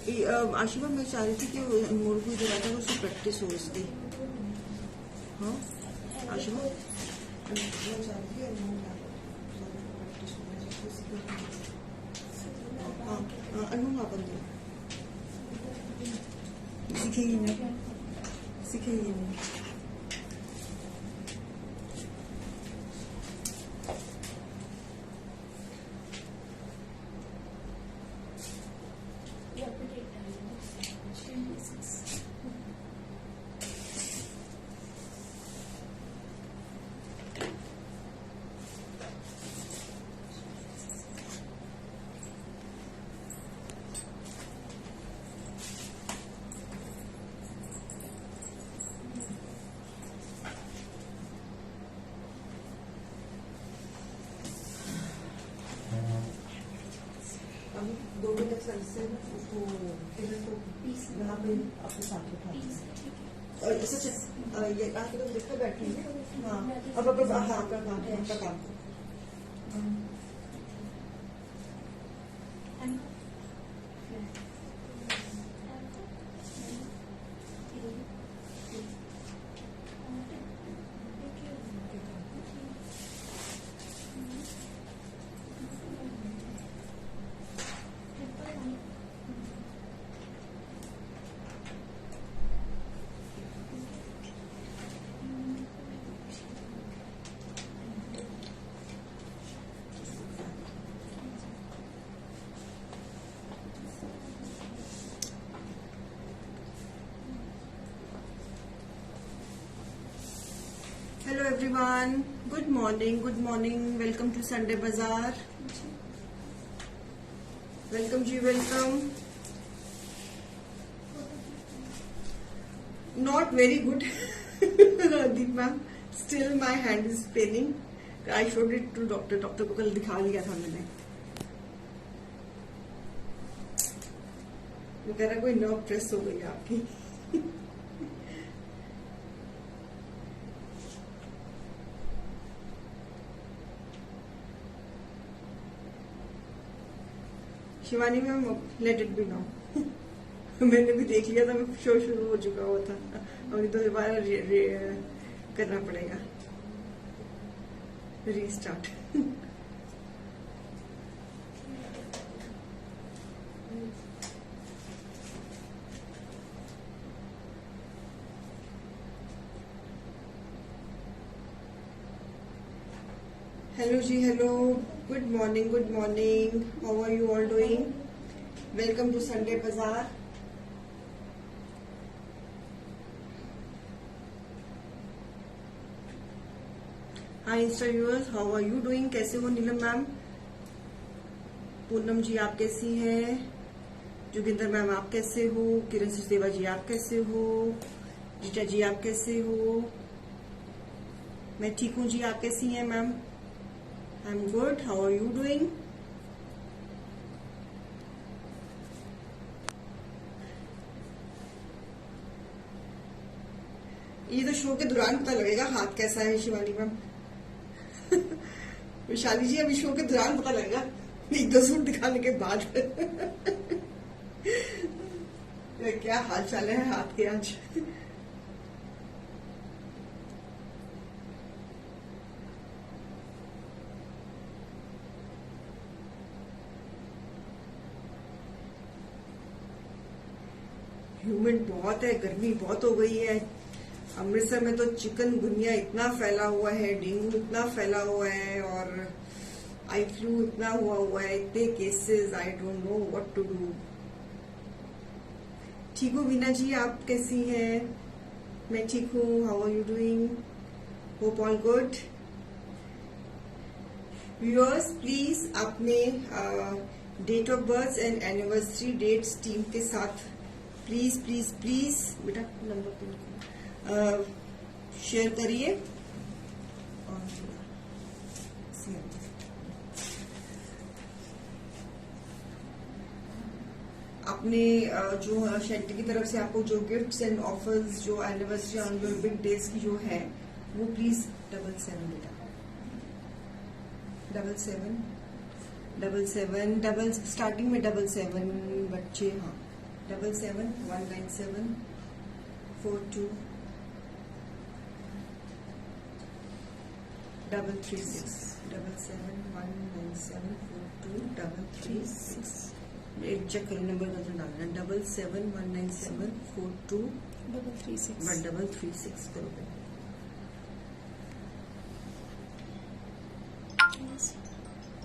आशिमा मैं चाह रही थी कि मुर्गू जो रहता है उसकी प्रैक्टिस हो इसकी। हाँ आशिमा मैं चाह रही थी प्रैक्टिस होना चाहिए। हाँ अनु अपन दे सीखेगी नहीं, सीखेगी नहीं। दो मिनट तक सर से उसको यहाँ पे अपने साथ उठा और सच ये आपके तो देखकर बैठेंगे। हाँ अब हाँ आपका काम Hello everyone, good morning, welcome to Sunday Bazaar. Welcome ji, welcome. Not very good, Deep ma'am. Still my hand is paining. I showed it to doctor को कल दिखा लिया था मैंने। वो कह रहा कोई नर्व प्रेस हो गई आपकी। Shivani ma'am let it be now. मैंने भी देख लिया था, मैं शो शुरू हो चुका हुआ था, और तो दोबारा करना पड़ेगा रीस्टार्ट। हेलो जी, hello, good morning, how are you all doing? Welcome to Sunday बाजार। Hi insta viewers, how are you doing? कैसे हो नीलम मैम? पूनम जी आप कैसी हैं? जोगिंदर मैम आप कैसे हो? किरण सचदेवा जी आप कैसे हो? जीटा जी आप कैसे हो? मैं ठीक हूँ जी, आप कैसी हैं ma'am? I'm good. How are you doing? ये तो शो के दौरान पता लगेगा हाथ कैसा है शिवानी मैम। विशाली जी अभी शो के दौरान पता लगेगा, एक दो सूट दिखाने के बाद। क्या हाल चाल है हाथ के आज? ह्यूमिड बहुत है, गर्मी बहुत हो गई है। अमृतसर में तो चिकनगुनिया इतना फैला हुआ है, डेंगू इतना फैला हुआ है, और आई फ्लू इतना हुआ है, इतने cases, I don't know what to do. ठीक हूँ वीना जी, आप कैसी हैं? मैं ठीक हूँ। How are you doing? Hope all good. Viewers please अपने date of birth and anniversary dates team के साथ प्लीज बेटा नंबर शेयर करिए। अपने जो शेल्टर की तरफ से आपको जो गिफ्ट्स एंड ऑफर्स, जो anniversary on your big days की जो है, वो प्लीज 77 बेटा, 77 स्टार्टिंग में 77 बच्चे। हाँ 77197422 336 77197422 एक चेक करो नंबर का तो डालना 77197422 336 करो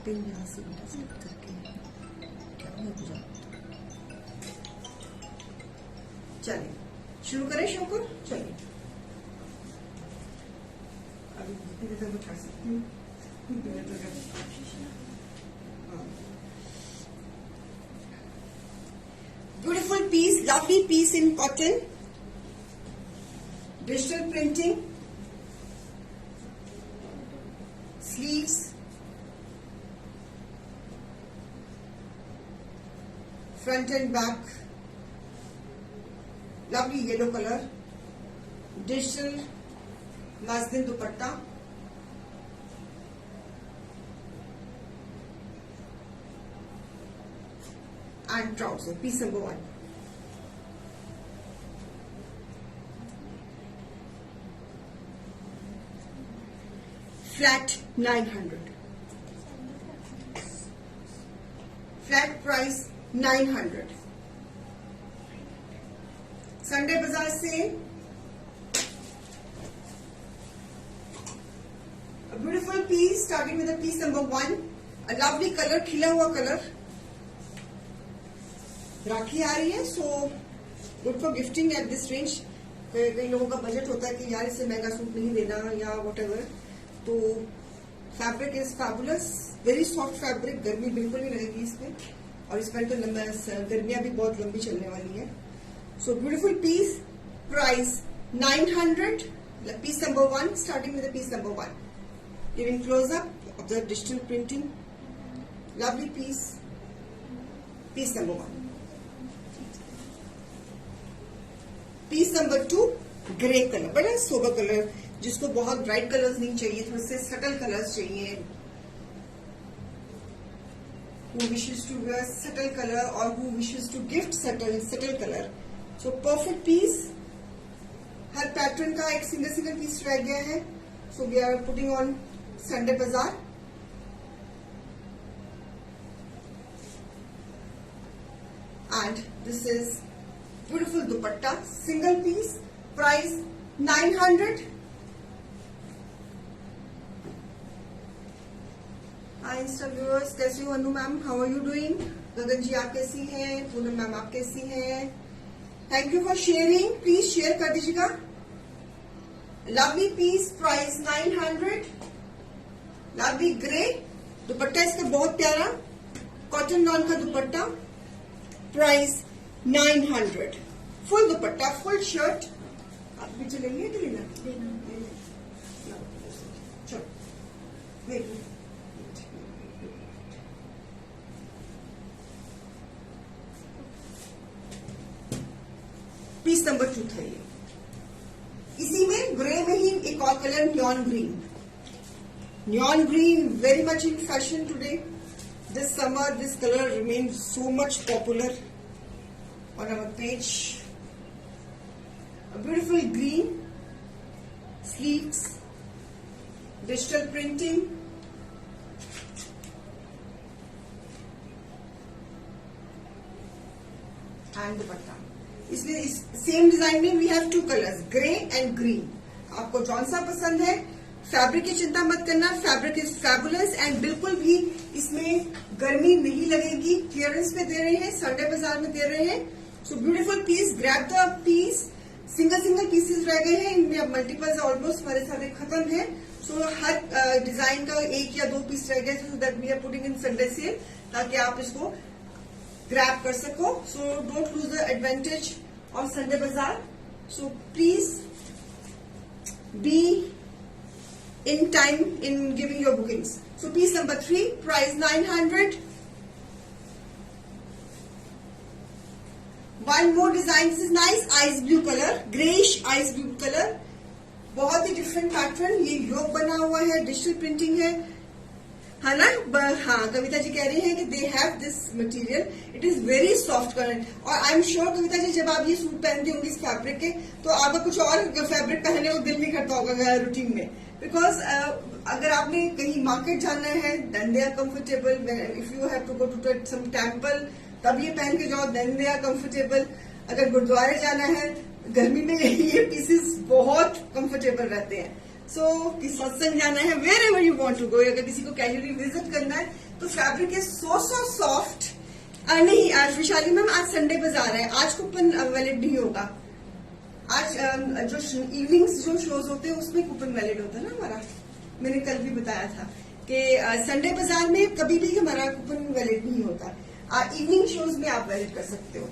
पिन यहाँ से बेटा सेट करके क्या हो जाए। चलिए शुरू करें शंकर। चलिए अभी धीरे धीरे बैठा सकती हूँ। Beautiful piece, lovely piece in cotton, digital printing, sleeves, front and back, lovely yellow colour, digital muslin dupatta, and trouser, piece number 1। Flat 900, flat price 900। Sunday Bazaar से beautiful piece starting with piece number 1, a lovely colour, खिला हुआ colour. Rakhi आ रही है so good for gifting at this range. कई लोगों का budget होता है कि यार इससे महंगा सूट नहीं देना या वॉटेवर, तो fabric is fabulous, very soft fabric, गर्मी बिल्कुल नहीं लगेगी इसमें, और इसमें तो गर्मियां भी बहुत लंबी चलने वाली है। So beautiful piece, price 900, piece number 1 starting with piece number 1, giving close up of the digital printing, lovely piece, piece number 1। Piece number 2 grey colour, बड़ा सोबर कलर, जिसको बहुत ब्राइट कलर्स नहीं चाहिए, थोड़े से सटल कलर्स चाहिए। Who wishes to wear subtle color or who wishes to gift subtle color, so perfect piece। Her pattern का एक सिंगल पीस रह गया है, so we are putting on Sunday Bazaar। And this is beautiful dupatta, single piece, price 900। Hi insta viewers, कैसी हो Anu ma'am, how are you doing? Gagan ji आप कैसी हैं? पूनम मैम आप कैसी हैं? Thank you for sharing, please share कर दीजिएगा। Lovely piece, price 900, lovely grey dupatta, इसका बहुत प्यारा कॉटन नॉन का dupatta, price 900, full dupatta, full shirt. आप भी चलेंगे कि लेना? चलो वेट, पीस नंबर 2 था ये। इसी में ग्रे में ही एक और colour, neon green. Neon green very much in fashion today, this summer this colour remains so much popular on our page। A beautiful green, sleeves, digital printing, and dupatta. इसमें इस सेम डिजाइन में we have 2 colours, grey and green. आपको जौन सा पसंद है, fabric की चिंता मत करना, फैब्रिक इज फैबुलस एंड बिल्कुल भी इसमें गर्मी नहीं लगेगी। क्लियरेंस पे दे रहे हैं, संडे बाजार में दे रहे हैं। So beautiful piece, grab the piece. Single pieces रह गए हैं, इनमें अब मल्टीपल्स ऑलमोस्ट हमारे सारे खत्म है। सो हर डिजाइन का 1 या 2 पीस रह गए, so that we are putting in Sunday sale, ताकि आप इसको ग्रैब कर सको। So don't lose the advantage of Sunday बाजार। So please be in time in giving your bookings। So piece number 3, price 900। One more design, this is nice ice blue color, grayish ice blue color, बहुत ही different pattern. ये योग बना हुआ है, digital printing है, है ना। हाँ, कविता जी कह रही हैं कि they have this material, it is very soft colour. और I am sure Kavita ji जब आप ये सूट पहनती होंगी इस फैब्रिक के, तो आपका कुछ और फैब्रिक पहनने को दिल नहीं करता होगा रूटीन में, बिकॉज अगर आपने कहीं मार्केट जाना है then they are comfortable, if you have to go to some temple तब ये पहन के जाओ देन दे आर कंफर्टेबल, अगर गुरुद्वारे जाना है गर्मी में ये पीसेस बहुत कंफर्टेबल रहते हैं। सो सत्संग जाना है, wherever you want to go, अगर किसी को कैजुअली विजिट करना है तो फैब्रिक इज सो सॉफ्ट। नहीं, आज विशाली मैम आज संडे बाजार है, आज कूपन वैलिड नहीं होगा। आज जो इवनिंग्स जो शोज होते हैं उसमें कूपन वैलिड होता है ना हमारा, मैंने कल भी बताया था कि संडे बाजार में कभी भी हमारा कूपन वैलिड नहीं होता। इवनिंग शोज में आप वैलिड कर सकते हो,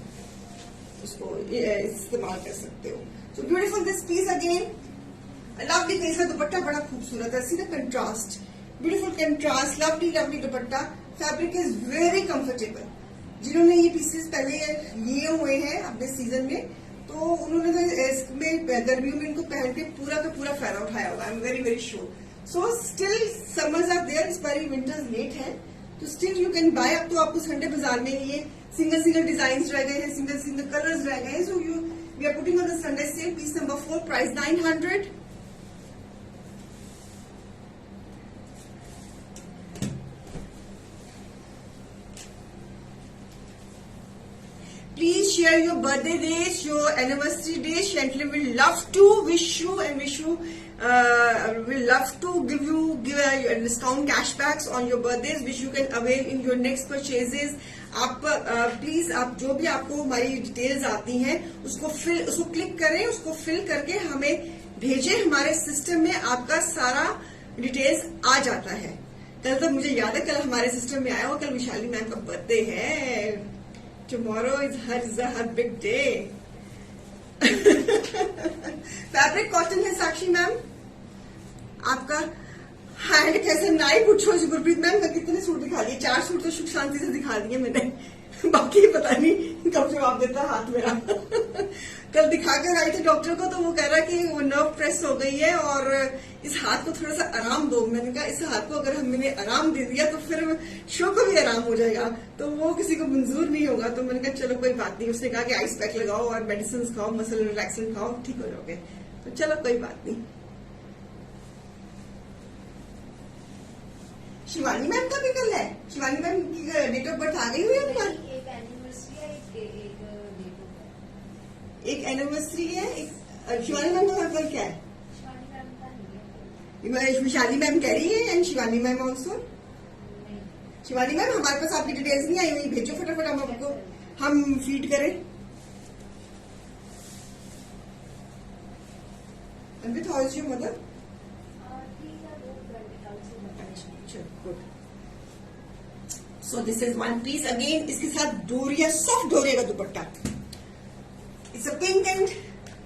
उसको इस्तेमाल कर सकते हो। So beautiful this piece again, lovely piece का दुपट्टा बड़ा खूबसूरत है, see the contrast, beautiful contrast, lovely lovely dupatta, fabric is very comfortable. जिन्होंने ये पीसेस पहले लिए हुए हैं अपने सीजन में, तो उन्होंने तो इसमें गर्मियों में इनको पहन के पूरा का पूरा फायदा उठाया होगा, I am very very sure. So still summers are there, इस बार विंटर्स लेट है, तो स्टिल यू कैन बाय। अब तो आपको संडे बाजार में ये सिंगल सिंगल डिजाइन रह गए हैं, सिंगल सिंगल कलर्स रह गए हैं। So you we are putting on the Sunday sale, piece number 4, price 900। Please share your birthday days, your anniversary days. Chantley will love to wish you and will love to give a discount cashbacks on your birthdays, which you can avail in your next purchases. आप please आप जो भी आपको हमारी details आती हैं उसको click करें, उसको फिल करके हमें भेजें, हमारे सिस्टम में आपका सारा डिटेल्स आ जाता है। कल तो मुझे याद है कल हमारे सिस्टम में आया हुआ, कल विशाली मैम का बर्थडे है। Tomorrow is her big day. Fabric cotton है साक्षी मैम आपका। हैंड कैसे नाई पूछो गुरप्रीत मैम का, कितने सूट दिखा दिए, 4 सूट तो सुख शांति से दिखा दिए मैंने, बाकी पता नहीं कब जवाब देता हाथ मेरा। कल दिखा कर आई थी डॉक्टर को, तो वो कह रहा कि वो नर्व प्रेस हो गई है और इस हाथ को थोड़ा सा आराम दो। मैंने कहा इस हाथ को अगर हमने आराम दे दिया तो फिर शो को भी आराम हो जाएगा, तो वो किसी को मंजूर नहीं होगा। तो मैंने कहा चलो कोई बात नहीं, उसने कहा कि आइस पैक लगाओ और मेडिसिन खाओ, मसल रिलैक्सेंट खाओ, ठीक हो जाओगे। तो चलो कोई बात नहीं। शिवानी मैम का भी कल है, शिवानी मैम की डेट ऑफ बर्थ आ गई हुई है आपका? एक एनिवर्सरी है, एक शिवानी मैम का कल क्या है? विशाली मैम कह रही है and Shivani ma'am also. Shivani ma'am हमारे पास आपकी डिटेल्स नहीं आई हुई, भेजो फटाफट हम आपको हम फीड करें। Anvit how is your mother? So this is one piece again, इसके साथ डोरिया, सॉफ्ट डोरिया का दुपट्टा। It's a pink and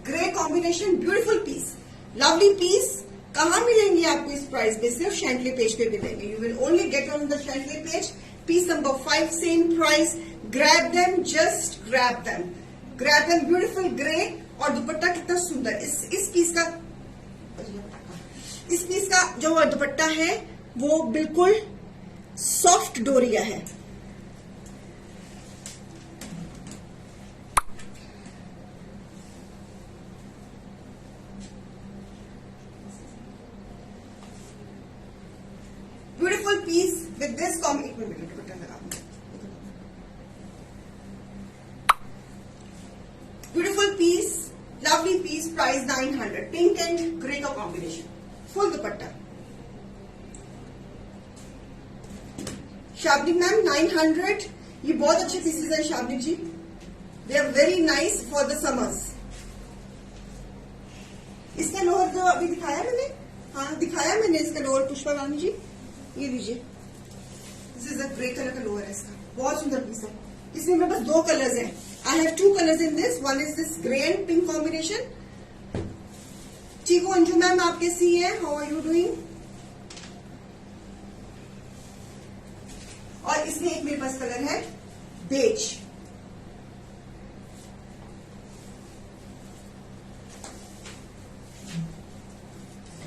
grey combination, beautiful piece, lovely piece. कहाँ मिलेंगे आपको इस प्राइस पे? सिर्फ शैंटले पेज पे मिलेंगे। You will only get on the Chantelle page, piece number 5, same price. Grab them, just grab them, grab them. Beautiful grey और दुपट्टा कितना सुंदर। इस पीस का जो दुपट्टा है वो बिल्कुल सॉफ्ट डोरिया है। Beautiful piece with this beautiful piece, lovely piece, price 900। Pink and grey का combination, full dupatta. Shabnik ma'am 900, ये बहुत अच्छे पीसेस हैं Shabnik ji, they are very nice for the summers. इसका लोअर जो अभी दिखाया मैंने, हाँ दिखाया मैंने इसका लोअर, पुष्पा रानी जी ये लीजिए, this is a grey colour का लोअर है इसका, बहुत सुंदर पीस है। इसमें मेरे पास 2 कलर्स हैं, I have 2 colours in this, one is this grey and pink combination. ठीक हो अंजू मैम, आप कैसी हैं, हाउ आर यू डूइंग? और इसमें एक मेरे पास कलर है बेज,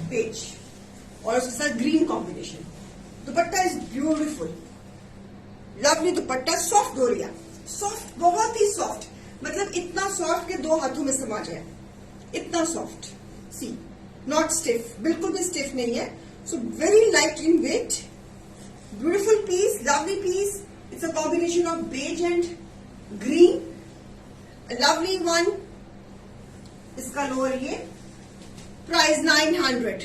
बेज और उसके साथ green combination. Dupatta is soft डोरिया, सॉफ्ट, बहुत ही सॉफ्ट, मतलब इतना सॉफ्ट कि 2 हाथों में समा जाए, इतना सॉफ्ट। सी, नॉट स्टिफ, बिल्कुल भी स्टिफ नहीं है। So very light in weight, beautiful piece, lovely piece. It's a combination of beige and green, lovely one. इसका लोअर ये प्राइस 900।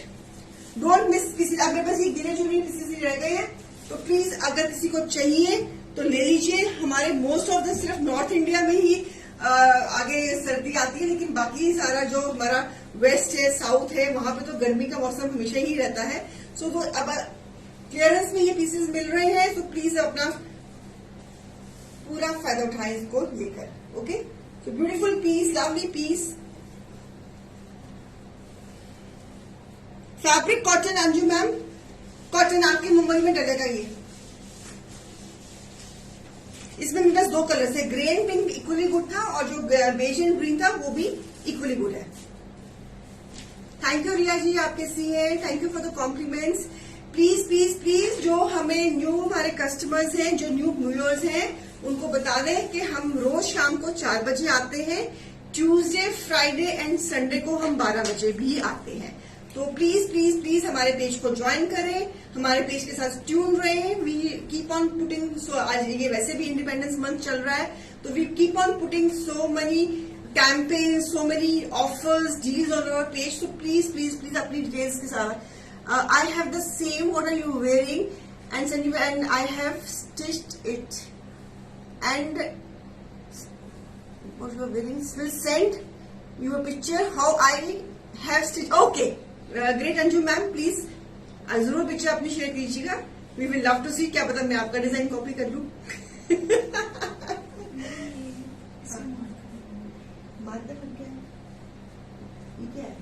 डोंट मिस किसी, अब मेरे पास ये गिने चुने पीसेस रह गए हैं, तो प्लीज अगर किसी को चाहिए तो ले लीजिए। हमारे मोस्ट ऑफ द सिर्फ नॉर्थ इंडिया में ही आगे सर्दी आती है, लेकिन बाकी सारा जो हमारा वेस्ट है, साउथ है, वहां पे तो गर्मी का मौसम हमेशा ही रहता है। सो तो अब क्लियरेंस में ये पीसेस मिल रहे हैं, तो प्लीज अपना पूरा फायदा उठाएं इसको लेकर। Okay, so beautiful piece, lovely piece, fabric cotton. Anju ma'am, cotton आपके मुंबई में डलेगा ये। इसमें मेरे पास 2 कलर्स है, grey and pink equally good था, और जो बेज एंड ग्रीन था वो भी इक्वली गुड है। थैंक यू रिया जी, आप कैसी हैं? Thank you for the compliments. Please please please, जो हमें न्यू हमारे कस्टमर्स हैं, जो न्यू व्यूअर्स हैं, उनको बता दें कि हम रोज शाम को 4 बजे आते हैं। ट्यूसडे, फ्राइडे एंड संडे को हम 12 बजे भी आते हैं। तो प्लीज प्लीज प्लीज हमारे पेज को ज्वाइन करें, हमारे पेज के साथ ट्यून रहें। वी कीप ऑन पुटिंग, सो आज ये वैसे भी इंडिपेंडेंस मंथ चल रहा है, तो we keep on putting so many campaign, so many offers, deals on our page. So please please please अपनी डिटेल्स के साथ। I have the same, what are you wearing, and I have stitched it, and what you are wearing, will send you a picture how I have stitch. Okay, great Anju ma'am, please जरूर picture अपनी share कीजिएगा। We will love to see, क्या पता मैं आपका design copy कर लूं। Marker लग गया, ये क्या है?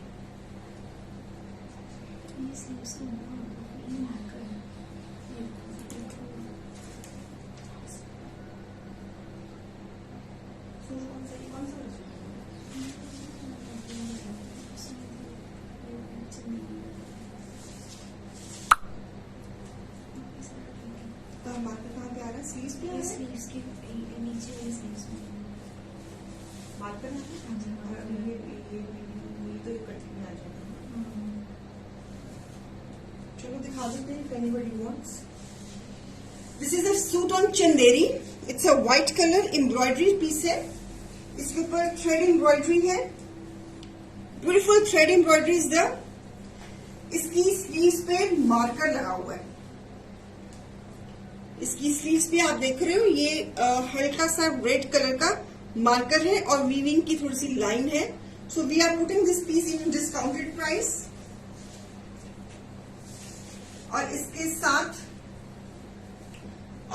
मार्कर कहाँ पे आ रहा है? स्लीव्स पे आ रहा है? स्लीव्स के नीचे वाले स्लीव्स में मार्कर ये तो कटिंग में आ जाएगा। चलो दिखा देते हैं, if anybody wants. This is a suit on Chanderi. It's a white color embroidery piece है। इसके ऊपर थ्रेड एम्ब्रॉयडरी है, beautiful thread embroidery is the. इसकी स्लीव्स पे मार्कर लगा हुआ है। इसकी स्लीव्स पे आप देख रहे हो, ये हल्का सा रेड कलर का मार्कर है और वीविंग की थोड़ी सी लाइन है। So we are putting this piece in discounted price, और इसके साथ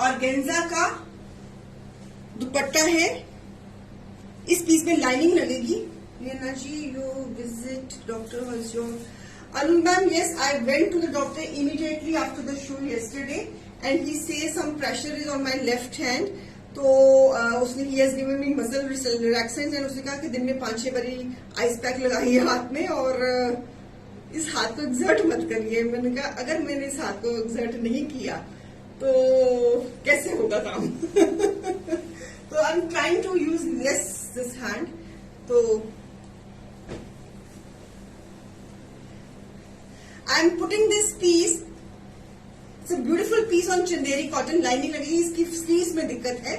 ऑर्गेन्जा का दुपट्टा है। इस पीस में लाइनिंग लगेगी। Leena ji, you visit doctor Harsho. Anu ma'am, yes, I went to the doctor immediately after the show yesterday and he says some pressure is on my left hand. तो उसने he has given me muscle relaxants and उसने कहा कि दिन में 5-6 बारी ice pack लगाइए हाथ में, और इस हाथ को एक्सर्ट मत करिए। मैंने कहा अगर मैंने इस हाथ को एक्सर्ट नहीं किया तो कैसे होगा काम। तो I am trying to use less this hand. तो I am putting this piece, it's a beautiful piece on Chanderi cotton. Lining लगी, इसकी स्लीव्स में दिक्कत है,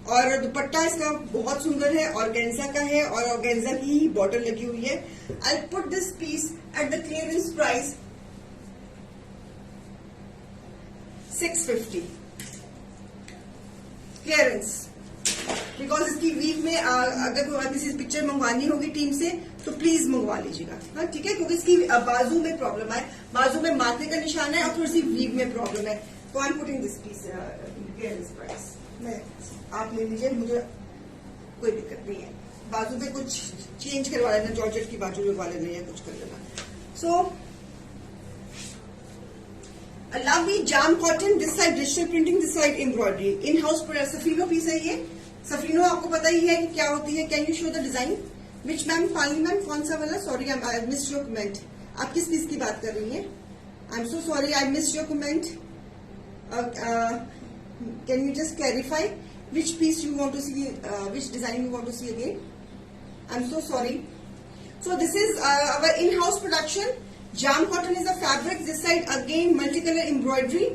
और दुपट्टा इसका बहुत सुंदर है, ऑर्गेन्जा का है, और ऑर्गेन्जा की ही बॉर्डर लगी हुई है। I put this piece at the clearance price 650 clearance, because इसकी वीव में अगर किसी पिक्चर मंगवानी होगी टीम से तो प्लीज मंगवा लीजिएगा, हाँ ठीक है, क्योंकि इसकी बाजू में प्रॉब्लम है, बाजू में माथे का निशान है और थोड़ी सी वीव में प्रॉब्लम है। तो I am putting this piece clearance price में, आप ले लीजिए, मुझे कोई दिक्कत नहीं है। बाजू पे कुछ चेंज करवा लेना, जॉर्जेट की बाजू लगवा लेना या कुछ कर लेना। सो a lovely jam cotton, this side digital printing, this side embroidery, in house product, सफरीनो पीस है ये। सफरीनो आपको पता ही है कि क्या होती है। Can you show the design? Which ma'am? Phalni ma'am, कौन सा वाला? Sorry I miss your comment. आप किस पीस की बात कर रही हैं? I am so sorry, I miss your comment. Can you just clarify? Which piece you want to see? Which design you want to see again? I'm so sorry. So this is our in-house production. Jam cotton is the fabric. This side again multicolor embroidery.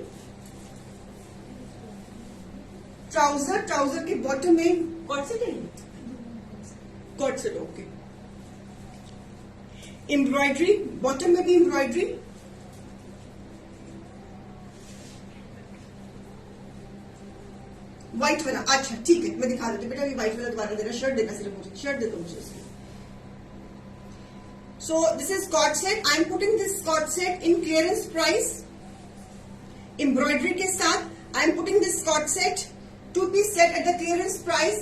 Trouser के bottom में cot set है, cot set okay. Embroidery bottom में भी embroidery. White वाला अच्छा ठीक है, मैं दिखा देती हूँ बेटा. ये व्हाइट वाला दोबारा देना, शर्ट देना सिर्फ मुझे, शर्ट दे दो मुझे इसकी. So this is cord set. I am putting this cord set in clearance price. Embroidery के साथ I am putting this cord set, 2-piece set at the clearance price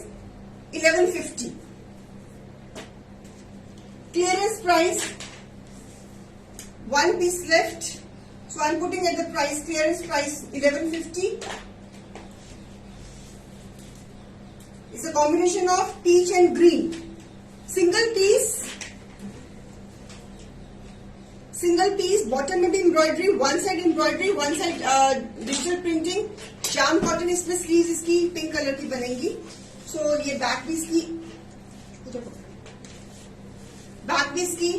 1150. Clearance price, 1 piece left. So I am putting at the price clearance price 1150. It's a combination of peach and green. Single piece, bottom में भी embroidery, one side embroidery, one side digital printing. जाम cotton इसमें sleeves इसकी pink colour की बनेंगी. So ये back piece की, back piece की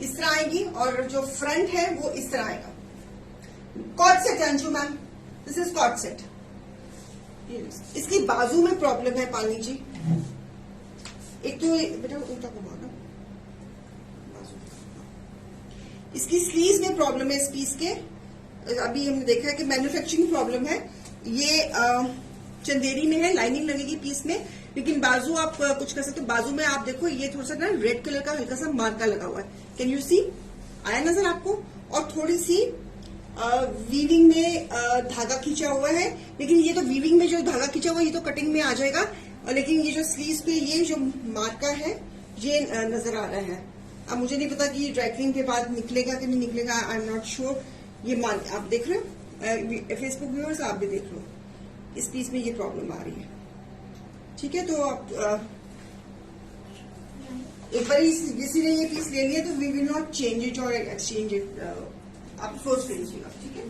इस तरह आएगी और जो फ्रंट है वो इस तरह आएगा. Cot set Anju ma'am, this is cot set. इसकी बाजू में प्रॉब्लम है पानी जी. एक तो बेटा उल्टा घुमाओ ना, इसकी स्लीव्स में प्रॉब्लम है इस पीस के. अभी हमने देखा है कि मैन्युफैक्चरिंग प्रॉब्लम है. ये चंदेरी में है, लाइनिंग लगेगी पीस में, लेकिन बाजू आप कुछ कर सकते हो. बाजू में आप देखो ये थोड़ा सा ना रेड कलर का हल्का सा मार्का लगा हुआ है. Can you see? आया नजर आपको? और थोड़ी सी वीविंग में धागा खींचा हुआ है, लेकिन ये तो वीविंग में जो धागा खींचा हुआ है ये तो कटिंग में आ जाएगा. लेकिन ये जो स्लीव्स पे ये जो मार्का है ये नजर आ रहा है. अब मुझे नहीं पता कि ड्राई क्लीन के बाद निकलेगा कि नहीं निकलेगा, आई एम नॉट श्योर. ये आप देख रहे हो फेसबुक व्यूअर्स, आप भी देख लो. इस पीस में ये प्रॉब्लम आ रही है. ठीक है, तो आप एक बार किसी ने ये पीस ले लिया तो we will not change it और एक्सचेंज इट. आप सोच कर लीजिएगा. ठीक है,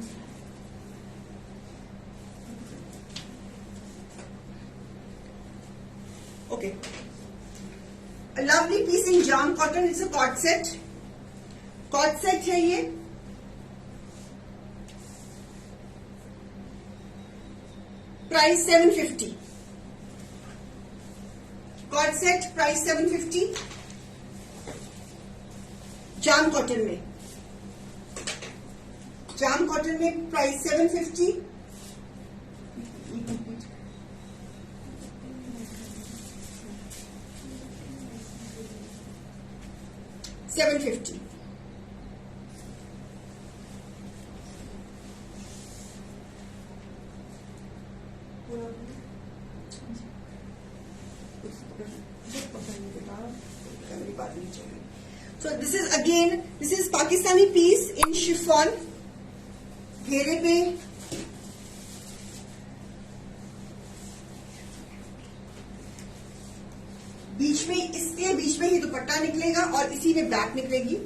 okay. A lovely piece in jam cotton. It's a cord set. Cord set है ये. Price 750. Cord set price 750. जाम कॉटन में, जाम कॉटन में price 750. So this is Pakistani piece in chiffon. घेरे पे बीच में, इसके बीच में ही दुपट्टा निकलेगा और इसी में बैक निकलेगी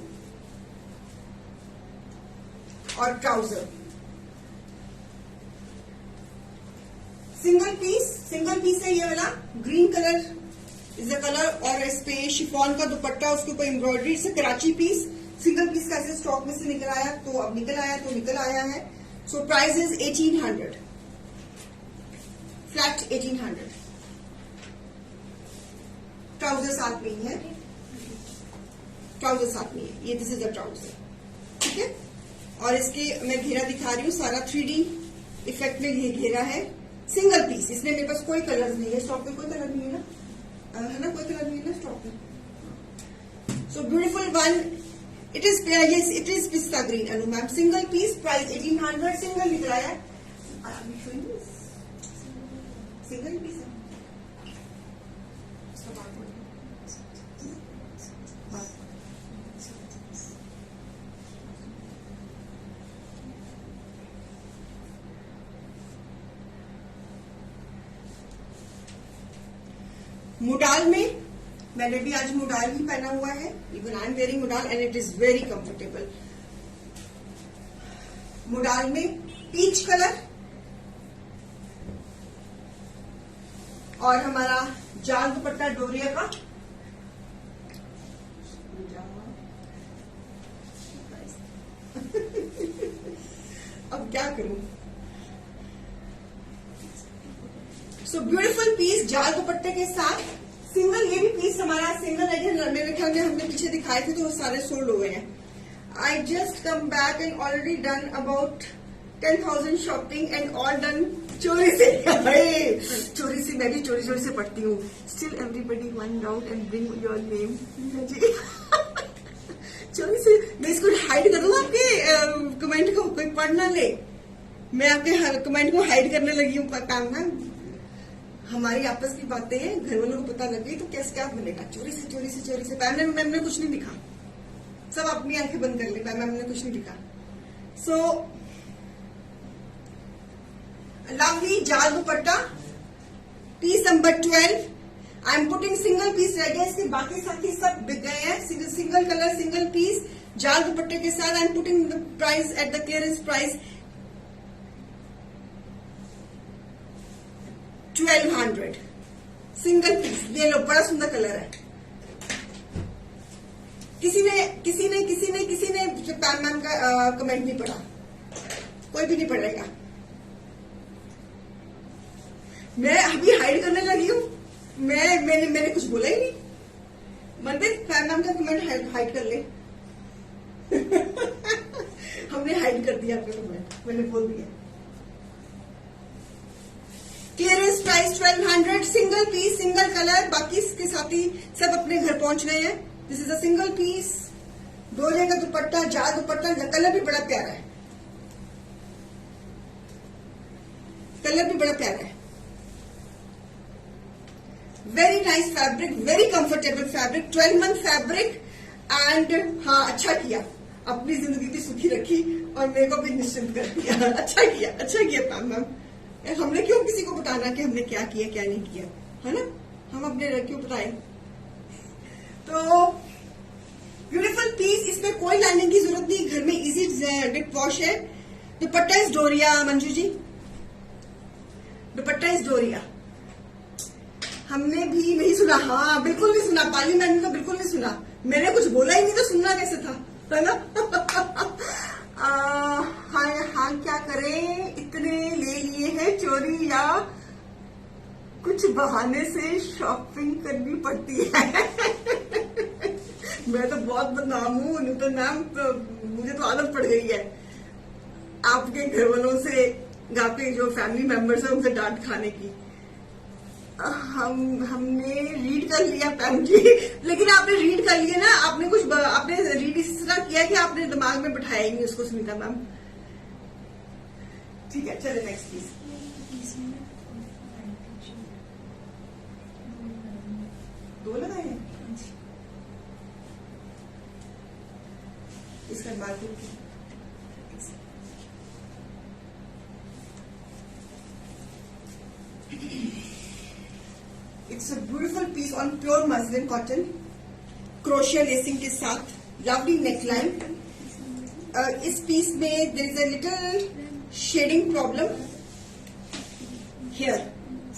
और ट्राउजर. सिंगल पीस है ये वाला. Green colour is the colour और इस पे शिफॉन का दुपट्टा, उसके ऊपर एम्ब्रॉयडरी. से कराची पीस, सिंगल पीस का स्टॉक में से निकल आया तो अब निकल आया है. So price is 1800, flat 1800. Trouser साथ में ही है, ट्राउजर साथ में है ये. This is the trouser. ठीक है, और इसके मैं घेरा दिखा रही हूँ, सारा 3D इफेक्ट में ये घेरा है. सिंगल पीस, इसमें मेरे पास कोई कलर नहीं है. स्टॉक में कोई कलर नहीं है ना, है ना, कोई कलर नहीं है ना स्टॉक में. So beautiful one. It is pista green Anu ma'am. Single piece price 1800. Single निकला है. सिंगल पीस है. मुडाल में मैंने भी आज मुडाल ही पहना हुआ है. Even I am wearing मुडाल and it is very comfortable. मुडाल में पीच कलर, और हमारा जाल दुपट्टा डोरिया का। अब क्या करूं? सो ब्यूटीफुल पीस जाल दुपट्टे के साथ सिंगल, ये भी पीस हमारा सिंगल है। मेरे ख्याल में हमने पीछे दिखाए थे तो वो सारे सोल्ड हो गए हैं। I just come back and already done about 10,000 shopping and all done चोरी से। चोरी से, मैं भी चोरी चोरी से पढ़ती हूँ। Still everybody one out and bring your name. चोरी से मैं इसको हाइड कर दूँ आपके कमेंट को, कोई पढ़ ना ले। मैं आपके कमेंट को हाइड करने लगी हूँ। काम ना, हमारी आपस की बातें हैं, घर वालों को पता लग गई तो कैसे क्या बनेगा? चोरी से चोरी से चोरी से। मैम ने कुछ नहीं दिखा, सब अपनी आंखें बंद कर ली। मैम ने कुछ नहीं दिखा। सो लवली जाल dupatta piece number 12। I am putting single piece रह गया, इसके बाकी साथी सब बिक गए हैं। सिंगल कलर सिंगल पीस जाल दुपट्टे के साथ। I am putting the price at the clearance price 1200 single piece. ये लो, बड़ा सुंदर कलर है। किसी ने पैम मैम का कमेंट नहीं पढ़ा, कोई भी नहीं पढ़ेगा। मैं अभी हाइड करने लगी हूँ। मैंने कुछ बोला ही नहीं। मंदिर पैम मैम का कमेंट हाइड कर ले। हमने हाइड कर दिया आपका कमेंट, मैंने बोल दिया। Clearance price 1200 single piece single colour. बाकी इसके साथी सब अपने घर पहुंच गए हैं। This is a single piece डोले का दुपट्टा, जाल दुपट्टा। कलर भी बड़ा प्यारा है, कलर भी बड़ा प्यारा है। Very nice fabric, very comfortable fabric, 12 month fabric. And हाँ, अच्छा किया, अपनी जिंदगी भी सुखी रखी और मेरे को भी निश्चिंत कर दिया। अच्छा किया पैम मैम। हमने क्यों किसी को बताना कि हमने क्या किया क्या नहीं किया, है ना? हम अपने क्यों बताए? तो ब्यूटीफुल पीस, इसमें कोई लाइनिंग की जरूरत नहीं, घर में इजी डिप वॉश है। दुपट्टा इज डोरिया मंजू जी, दुपट्टा इज डोरिया। हमने भी नहीं सुना, हाँ बिल्कुल नहीं सुना। पाली मैंने तो बिल्कुल नहीं सुना, मैंने कुछ बोला ही नहीं तो सुनना कैसे था, है ना? हाँ क्या करें, इतने ले लिए हैं चोरी या कुछ बहाने से शॉपिंग करनी पड़ती है। मैं तो बहुत बदनाम हूँ नूतन मैम, मुझे तो आदत पड़ गई है आपके घर वालों से, आपके जो फैमिली मेंबर्स हैं उनसे डांट खाने की। हमने रीड कर लिया पैम जी, लेकिन आपने रीड कर लिया ना, आपने रीड इस तरह किया कि आपने दिमाग में बिठाया ही नहीं उसको सुनीता मैम। ठीक है, चले नेक्स्ट प्लीज। दो लगाए हैं इसका बाद। It's a beautiful piece on pure muslin cotton, क्रोशिया लेसिंग के साथ, लवली नेकलाइन। इस पीस में there is a little shading problem here,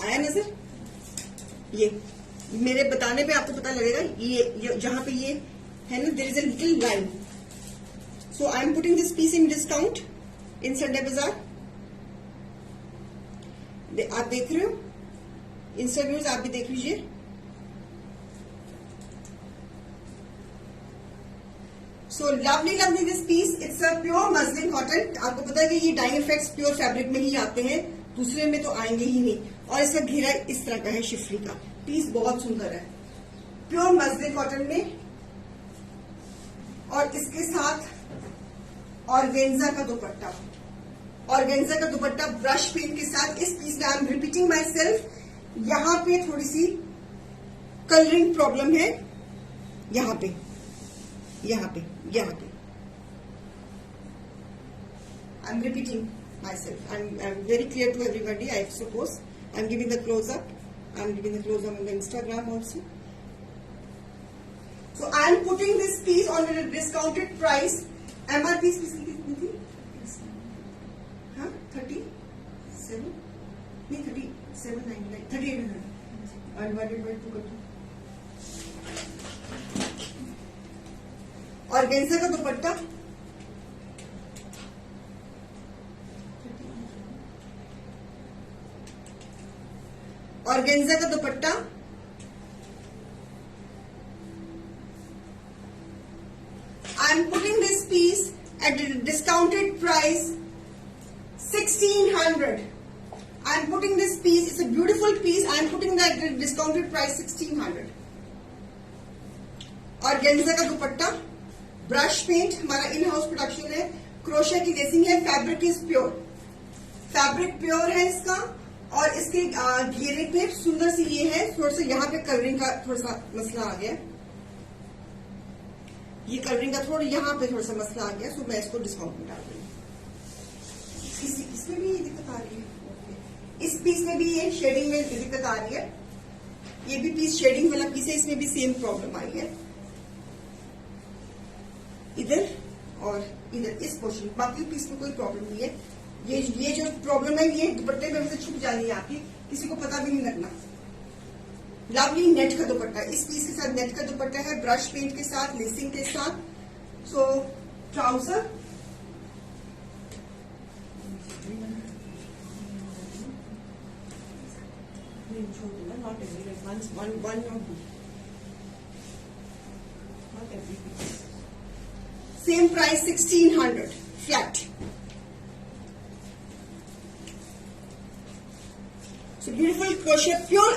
आया नजर? ये मेरे बताने पे आपको पता लगेगा, ये जहां पे ये है ना, there is a little line. So I am putting this piece in discount in Sunday Bazaar. आप देख रहे हो, इंस्टाग्राम आप भी देख लीजिए। So lovely this piece, it's a pure muslin cotton. आपको पता है कि ये डाइंग इफेक्ट्स प्योर फैब्रिक में ही आते हैं, दूसरे में तो आएंगे ही नहीं। और इसका घेरा इस तरह का है शिफरी का। पीस बहुत सुंदर है, प्योर मसलिन कॉटन में। और इसके साथ ऑर्गेन्जा का दुपट्टा, ऑर्गेन्जा का दुपट्टा ब्रश पेन के साथ। इस पीस में I am repeating myself, यहां पे थोड़ी सी कलरिंग प्रॉब्लम है, यहां पे I am repeating myself. I am very clear to everybody, I suppose. I am giving the close up, I am giving the close up on the Instagram also. So I am putting this piece on a discounted price. MRP कितनी थी? हाँ 37 नहीं 37.99, 3800। Undivided bye 2 कर दो। Organza का dupatta, organza का dupatta, I am putting this piece at a discounted price 1600. I am putting this piece, it's a beautiful piece, I am putting that at a discounted price 1600. Organza का dupatta, brush paint, हमारा इन house production है, crochet की lacing है, fabric is pure, fabric pure है इसका। और इसके घेरे पे सुंदर सी ये है, थोड़ा सा यहाँ पे कलरिंग का थोड़ा सा मसला आ गया, ये कलरिंग का थोड़ा यहाँ पे थोड़ा सा मसला आ गया, सो मैं इसको डिस्काउंट में डाल रही हूँ। इसमें भी ये दिक्कत आ रही है, इस पीस में भी ये शेडिंग में दिक्कत आ रही है, ये भी पीस शेडिंग वाला पीस है, इसमें भी सेम प्रॉब्लम आई है इधर और इधर इस पोर्शन, बाकी पीस में कोई प्रॉब्लम नहीं है। ये जो प्रॉब्लम है ये दुपट्टे में से छुप जानी है आपकी, किसी को पता भी नहीं लगना। लवली नेट का दुपट्टा, इस पीस के साथ नेट का दुपट्टा है, ब्रश पेंट के साथ, लेसिंग के साथ। सो trouser, not every, like one or two, not every piece. Same price 1600 flat. So beautiful crochet pure।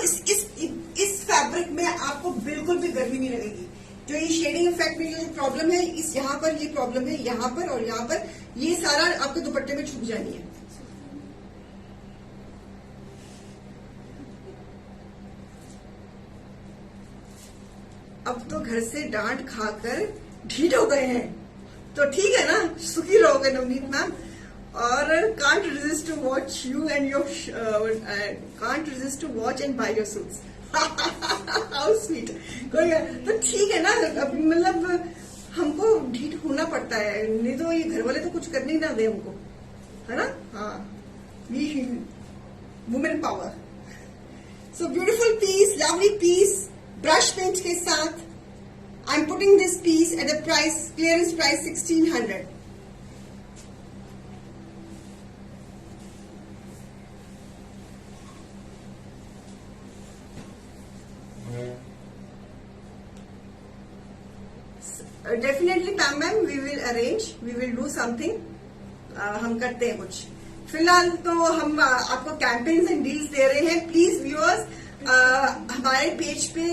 इस फैब्रिक में आपको बिल्कुल भी गर्मी नहीं लगेगी। जो ये शेडिंग इफेक्ट में जो प्रॉब्लम है, इस यहाँ पर ये प्रॉब्लम है, यहाँ पर और यहाँ पर, ये सारा आपके दुपट्टे में छुप जानी है। अब तो घर से डांट खाकर ढीठ हो गए हैं, तो ठीक है ना, सुखी रहोगे नवनीत मैम। और can't resist to watch you and your can't resist to watch and buy your suits. How sweet. तो ठीक है ना, मतलब हमको ढीठ होना पड़ता है, नहीं तो ये घर वाले तो कुछ करने ही ना दे हमको, है ना। हाँ, women power. So beautiful piece, lovely piece, brush paint के साथ। I am putting this piece at a price, clearance price 1600। Definitely ma'am we will arrange, we will do something. हम करते हैं कुछ। फिलहाल तो हम आपको कैंपेन्स एंड डील्स दे रहे हैं। प्लीज व्यूअर्स हमारे पेज पे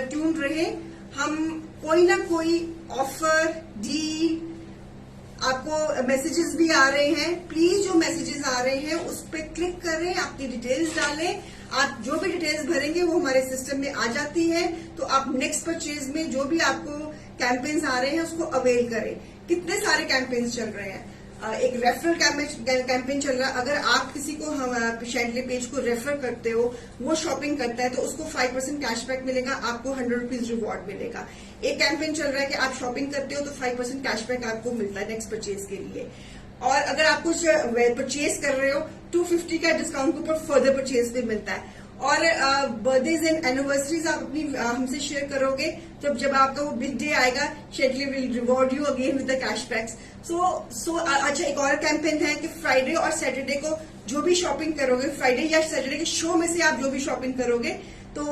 ट्यून रहे, हम कोई ना कोई ऑफर डील, आपको मैसेजेस भी आ रहे हैं। प्लीज जो मैसेजेस आ रहे हैं उस पर क्लिक करें, अपनी डिटेल्स डालें। आप जो भी डिटेल्स भरेंगे वो हमारे सिस्टम में आ जाती है, तो आप नेक्स्ट परचेज में जो भी आपको कैंपेन्स आ रहे हैं उसको अवेल करें। कितने सारे कैंपेन्स चल रहे हैं, एक रेफरल कैंपेन चल रहा है। अगर आप किसी को शैंडले पेज को रेफर करते हो, वो शॉपिंग करता है तो उसको 5% कैशबैक मिलेगा, आपको 100 रुपीज रिवॉर्ड मिलेगा। एक कैंपेन चल रहा है कि आप शॉपिंग करते हो तो 5% कैशबैक आपको मिलता है नेक्स्ट परचेज के लिए। और अगर आप कुछ परचेज कर रहे हो 250 का डिस्काउंट के ऊपर फर्दर परचेज भी मिलता है। और बर्थडेज एंड एनिवर्सरीज आप अपनी हमसे शेयर करोगे, जब आपका वो बिग डे आएगा, शेडली will reward you again with the cashbacks. So अच्छा, एक और कैंपेन है कि फ्राइडे और सैटरडे को जो भी शॉपिंग करोगे, फ्राइडे या सैटरडे के शो में से आप जो भी शॉपिंग करोगे, तो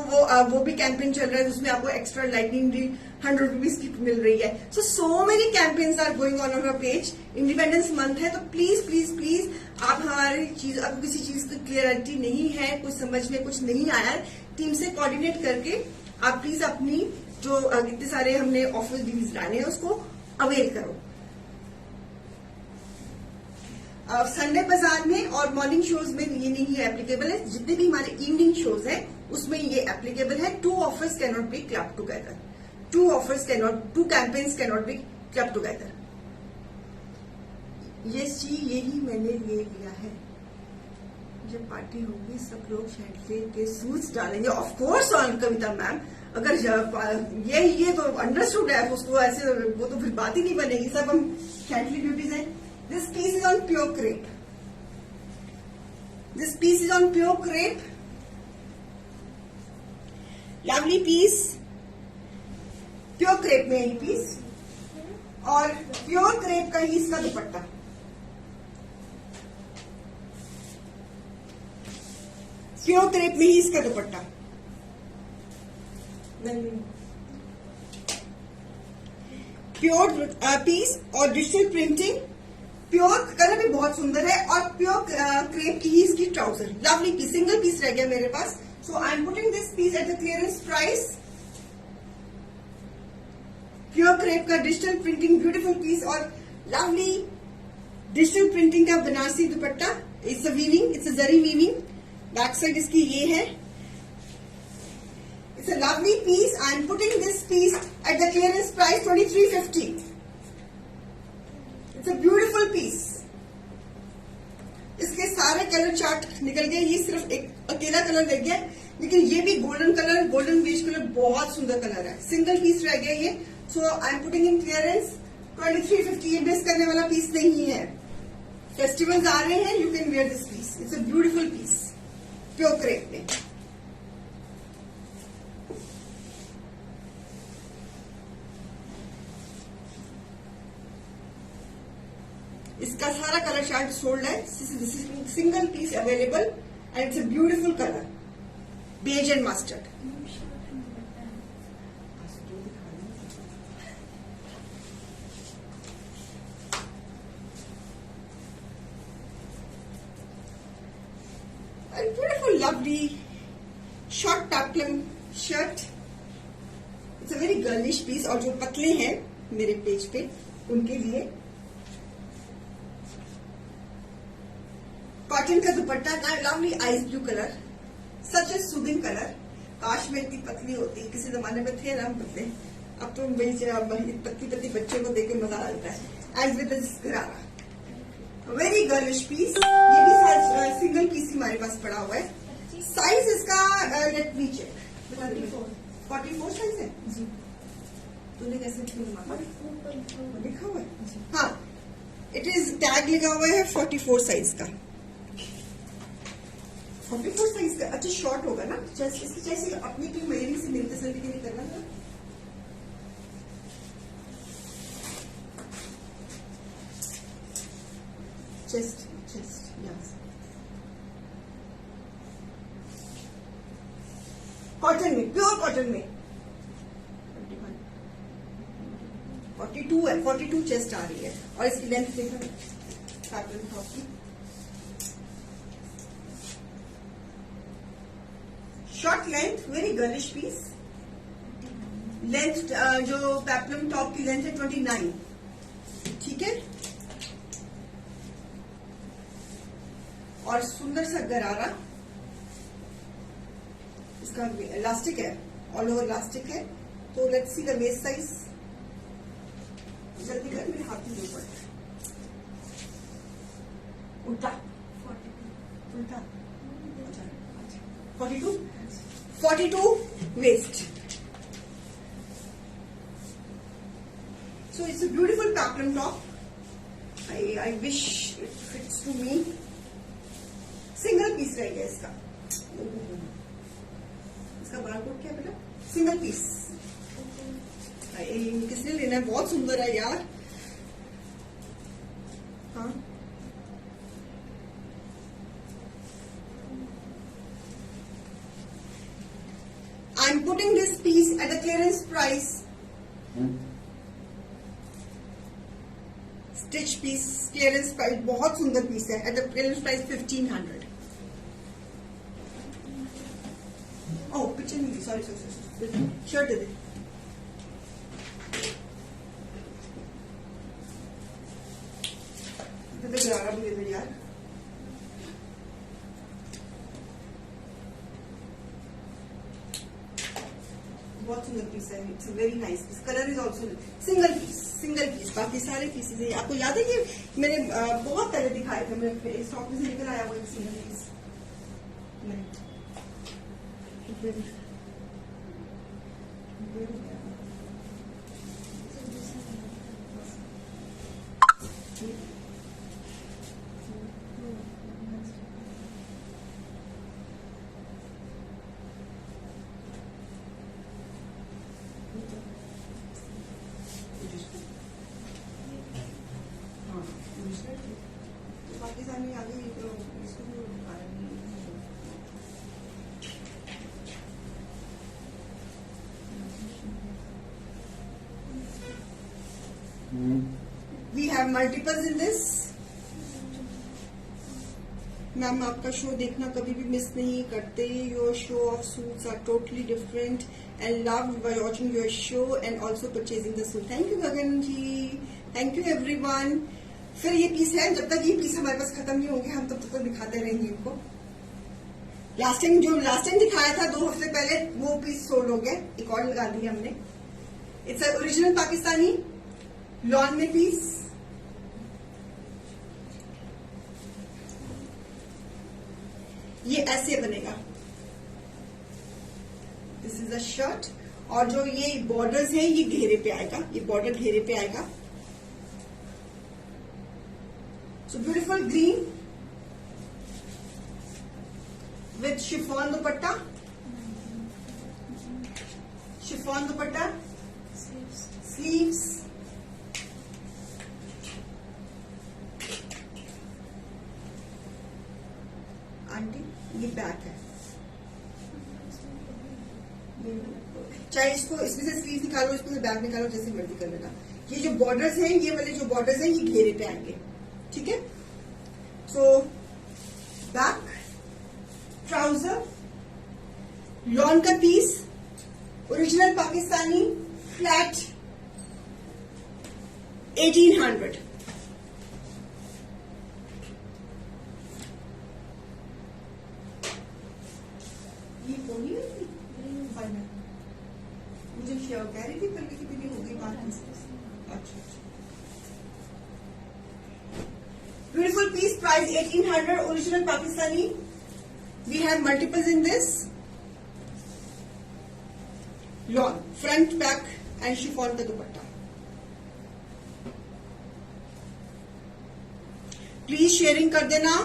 वो भी कैंपेन चल रहा है, जिसमें आपको एक्स्ट्रा लाइटनिंग डी 100 रुपीज की मिल रही है। So many campaigns are going on our page. Independence month है, तो प्लीज प्लीज प्लीज आप हमारी चीज, आपको किसी चीज की क्लियरिटी नहीं है, कुछ समझ में कुछ नहीं आया, टीम से कोऑर्डिनेट करके आप प्लीज अपनी जो इतने सारे हमने ऑफर डील्स डाले हैं उसको अवेल करो। संडे बाजार में और मॉर्निंग शोज में ये नहीं एप्लीकेबल है, जितने भी हमारे इवनिंग शोज हैं उसमें ये एप्लीकेबल है। 2 offers can not be club together, 2 campaigns can not be club together. Yes जी, यही मैंने ले लिया है। जब पार्टी होगी सब लोग शैंडले के सूट्स डालेंगे। ऑफ कोर्स कविता मैम, अगर ये तो अंडरस्टूड है, उसको ऐसे वो तो फिर बात ही नहीं बनेगी, सब हम शैंडली ब्यूटीज हैं। This piece is on pure crepe. This piece is on pure crepe. Lovely piece, pure crepe में ये पीस और प्योर क्रेप का ही इसका दुपट्टा। प्योर क्रेप में ही इसका दुपट्टा। प्योर पीस और डिजिटल प्रिंटिंग, प्योर कलर भी बहुत सुंदर है और प्योर क्रेप की ही इसकी trouser. Lovely piece, single piece रह गया मेरे पास, so I am putting this piece at the clearance price. Pure crepe का डिजिटल प्रिंटिंग ब्यूटीफुल पीस और लवली डिजिटल प्रिंटिंग का Banarasi dupatta. It's a weaving, it's a zari weaving. Back side इसकी ये है। It's a lovely piece. I am putting this piece at the clearance price 2350। It's a beautiful piece. इसके सारे colour chart निकल गए, ये सिर्फ एक अकेला कलर रह गया, लेकिन ये भी golden colour, golden beige colour, बहुत सुंदर कलर है। सिंगल पीस रह गया ये, so I am putting in clearance 2350। ये मिस करने वाला पीस नहीं है। फेस्टिवल्स आ रहे हैं, you can wear this piece. It's a beautiful piece pure crepe में। इसका सारा कलर चार्ट सोल्ड है। This is single piece available and it's a beautiful colour, beige and mustard. Beautiful, lovely short peplum shirt. It's a very girlish piece और जो पतले हैं मेरे page पे उनके लिए कॉटन का dupatta, lovely ice blue colour, such a soothing colour. काश में इतनी पतली होती, किसी जमाने में थे ना हम पतले, अब तो वही पतली पतली बच्चों को देख के मजा आता है। एज विद दिस गरारा, वेरी गर्लिश पीस। ये भी साइज सिंगल पीस ही हमारे पास पड़ा हुआ है। साइज इसका लेट मी चेक, 44 साइज है जी। तूने कैसे लिखा हुआ है? हाँ, इट इज टैग लगा हुआ है 44 साइज का। 44 साइज का, अच्छा शॉर्ट होगा ना, इसकी जैसे अपनी की मेरी से मिलते सलते के लिए करना था। चेस्ट यस, कॉटन में, प्योर कॉटन में 42 है, 42 चेस्ट आ रही है और इसकी लेंथ देखो पैटर्न टॉप की। Short length, very girlish piece. Length जो पेप्लम टॉप की लेंथ है 29, ठीक है। और सुंदर सा गरारा, इसका इलास्टिक है, ऑल ओवर इलास्टिक है। तो let's see the waste size. जल्दी कर, मेरे हाथ में ऊपर उल्टा उल्टा 42 waste. So it's a beautiful peplum top. I wish it fits to me. Single piece रह गया इसका। इसका बारकोड क्या बेटा? Single piece. किसने लेना है? बहुत सुंदर है यार। हाँ, I'm putting this piece at a clearance price. Stitch piece, clearance price, बहुत सुंदर पीस है। At the clearance price 1500। Oh picture नहीं, सॉरी शर्ट दे दे। गरारा भी दे दे यार। बहुत सुंदर पीस है। It's very nice piece. Colour is also single piece. बाकी सारे पीसेज है। आपको याद है कि मैंने बहुत पहले दिखाए थे, मेरे स्टॉक में से निकल आया वो single piece. Have multiples in this. Ma'am आपका शो देखना कभी भी मिस नहीं करते। Your show of suits are totally different and love buy watching your show and also purchasing the suit. Thank you Gagan ji, thank you everyone. फिर ये piece है, जब तक ये पीस हमारे पास खत्म नहीं होंगे हम तब तक दिखाते रहेंगे इनको। लास्ट टाइम दिखाया था 2 हफ्ते पहले, वो पीस सोल्ड हो गया, एक और लगा दिया हमने। इट्स ओरिजिनल पाकिस्तानी लॉन में पीस। ये ऐसे बनेगा, दिस इज अ शर्ट, और जो ये बॉर्डर्स हैं ये घेरे पे आएगा, ये बॉर्डर घेरे पे आएगा। So beautiful green with chiffon dupatta, chiffon dupatta, sleeves, aunty ये बैक है, चाहे इसको इसमें से स्लीव निकालो, इसमें से बैक निकालो, जैसे मर्जी कर लेना। ये जो बॉर्डर्स हैं, ये वाले जो बॉर्डर्स हैं ये घेरे पे आएंगे, ठीक है। सो बैक, ट्राउजर, लॉन का पीस, ओरिजिनल पाकिस्तानी, फ्लैट 1800। ये कौन है? मुझे शेयर कह रही थी पहले की भी होगी बात। अच्छा, beautiful piece, price 1800, original Pakistani. We have multiples in this. Lawn, front, back and chiffon का दुपट्टा। प्लीज शेयरिंग कर देना।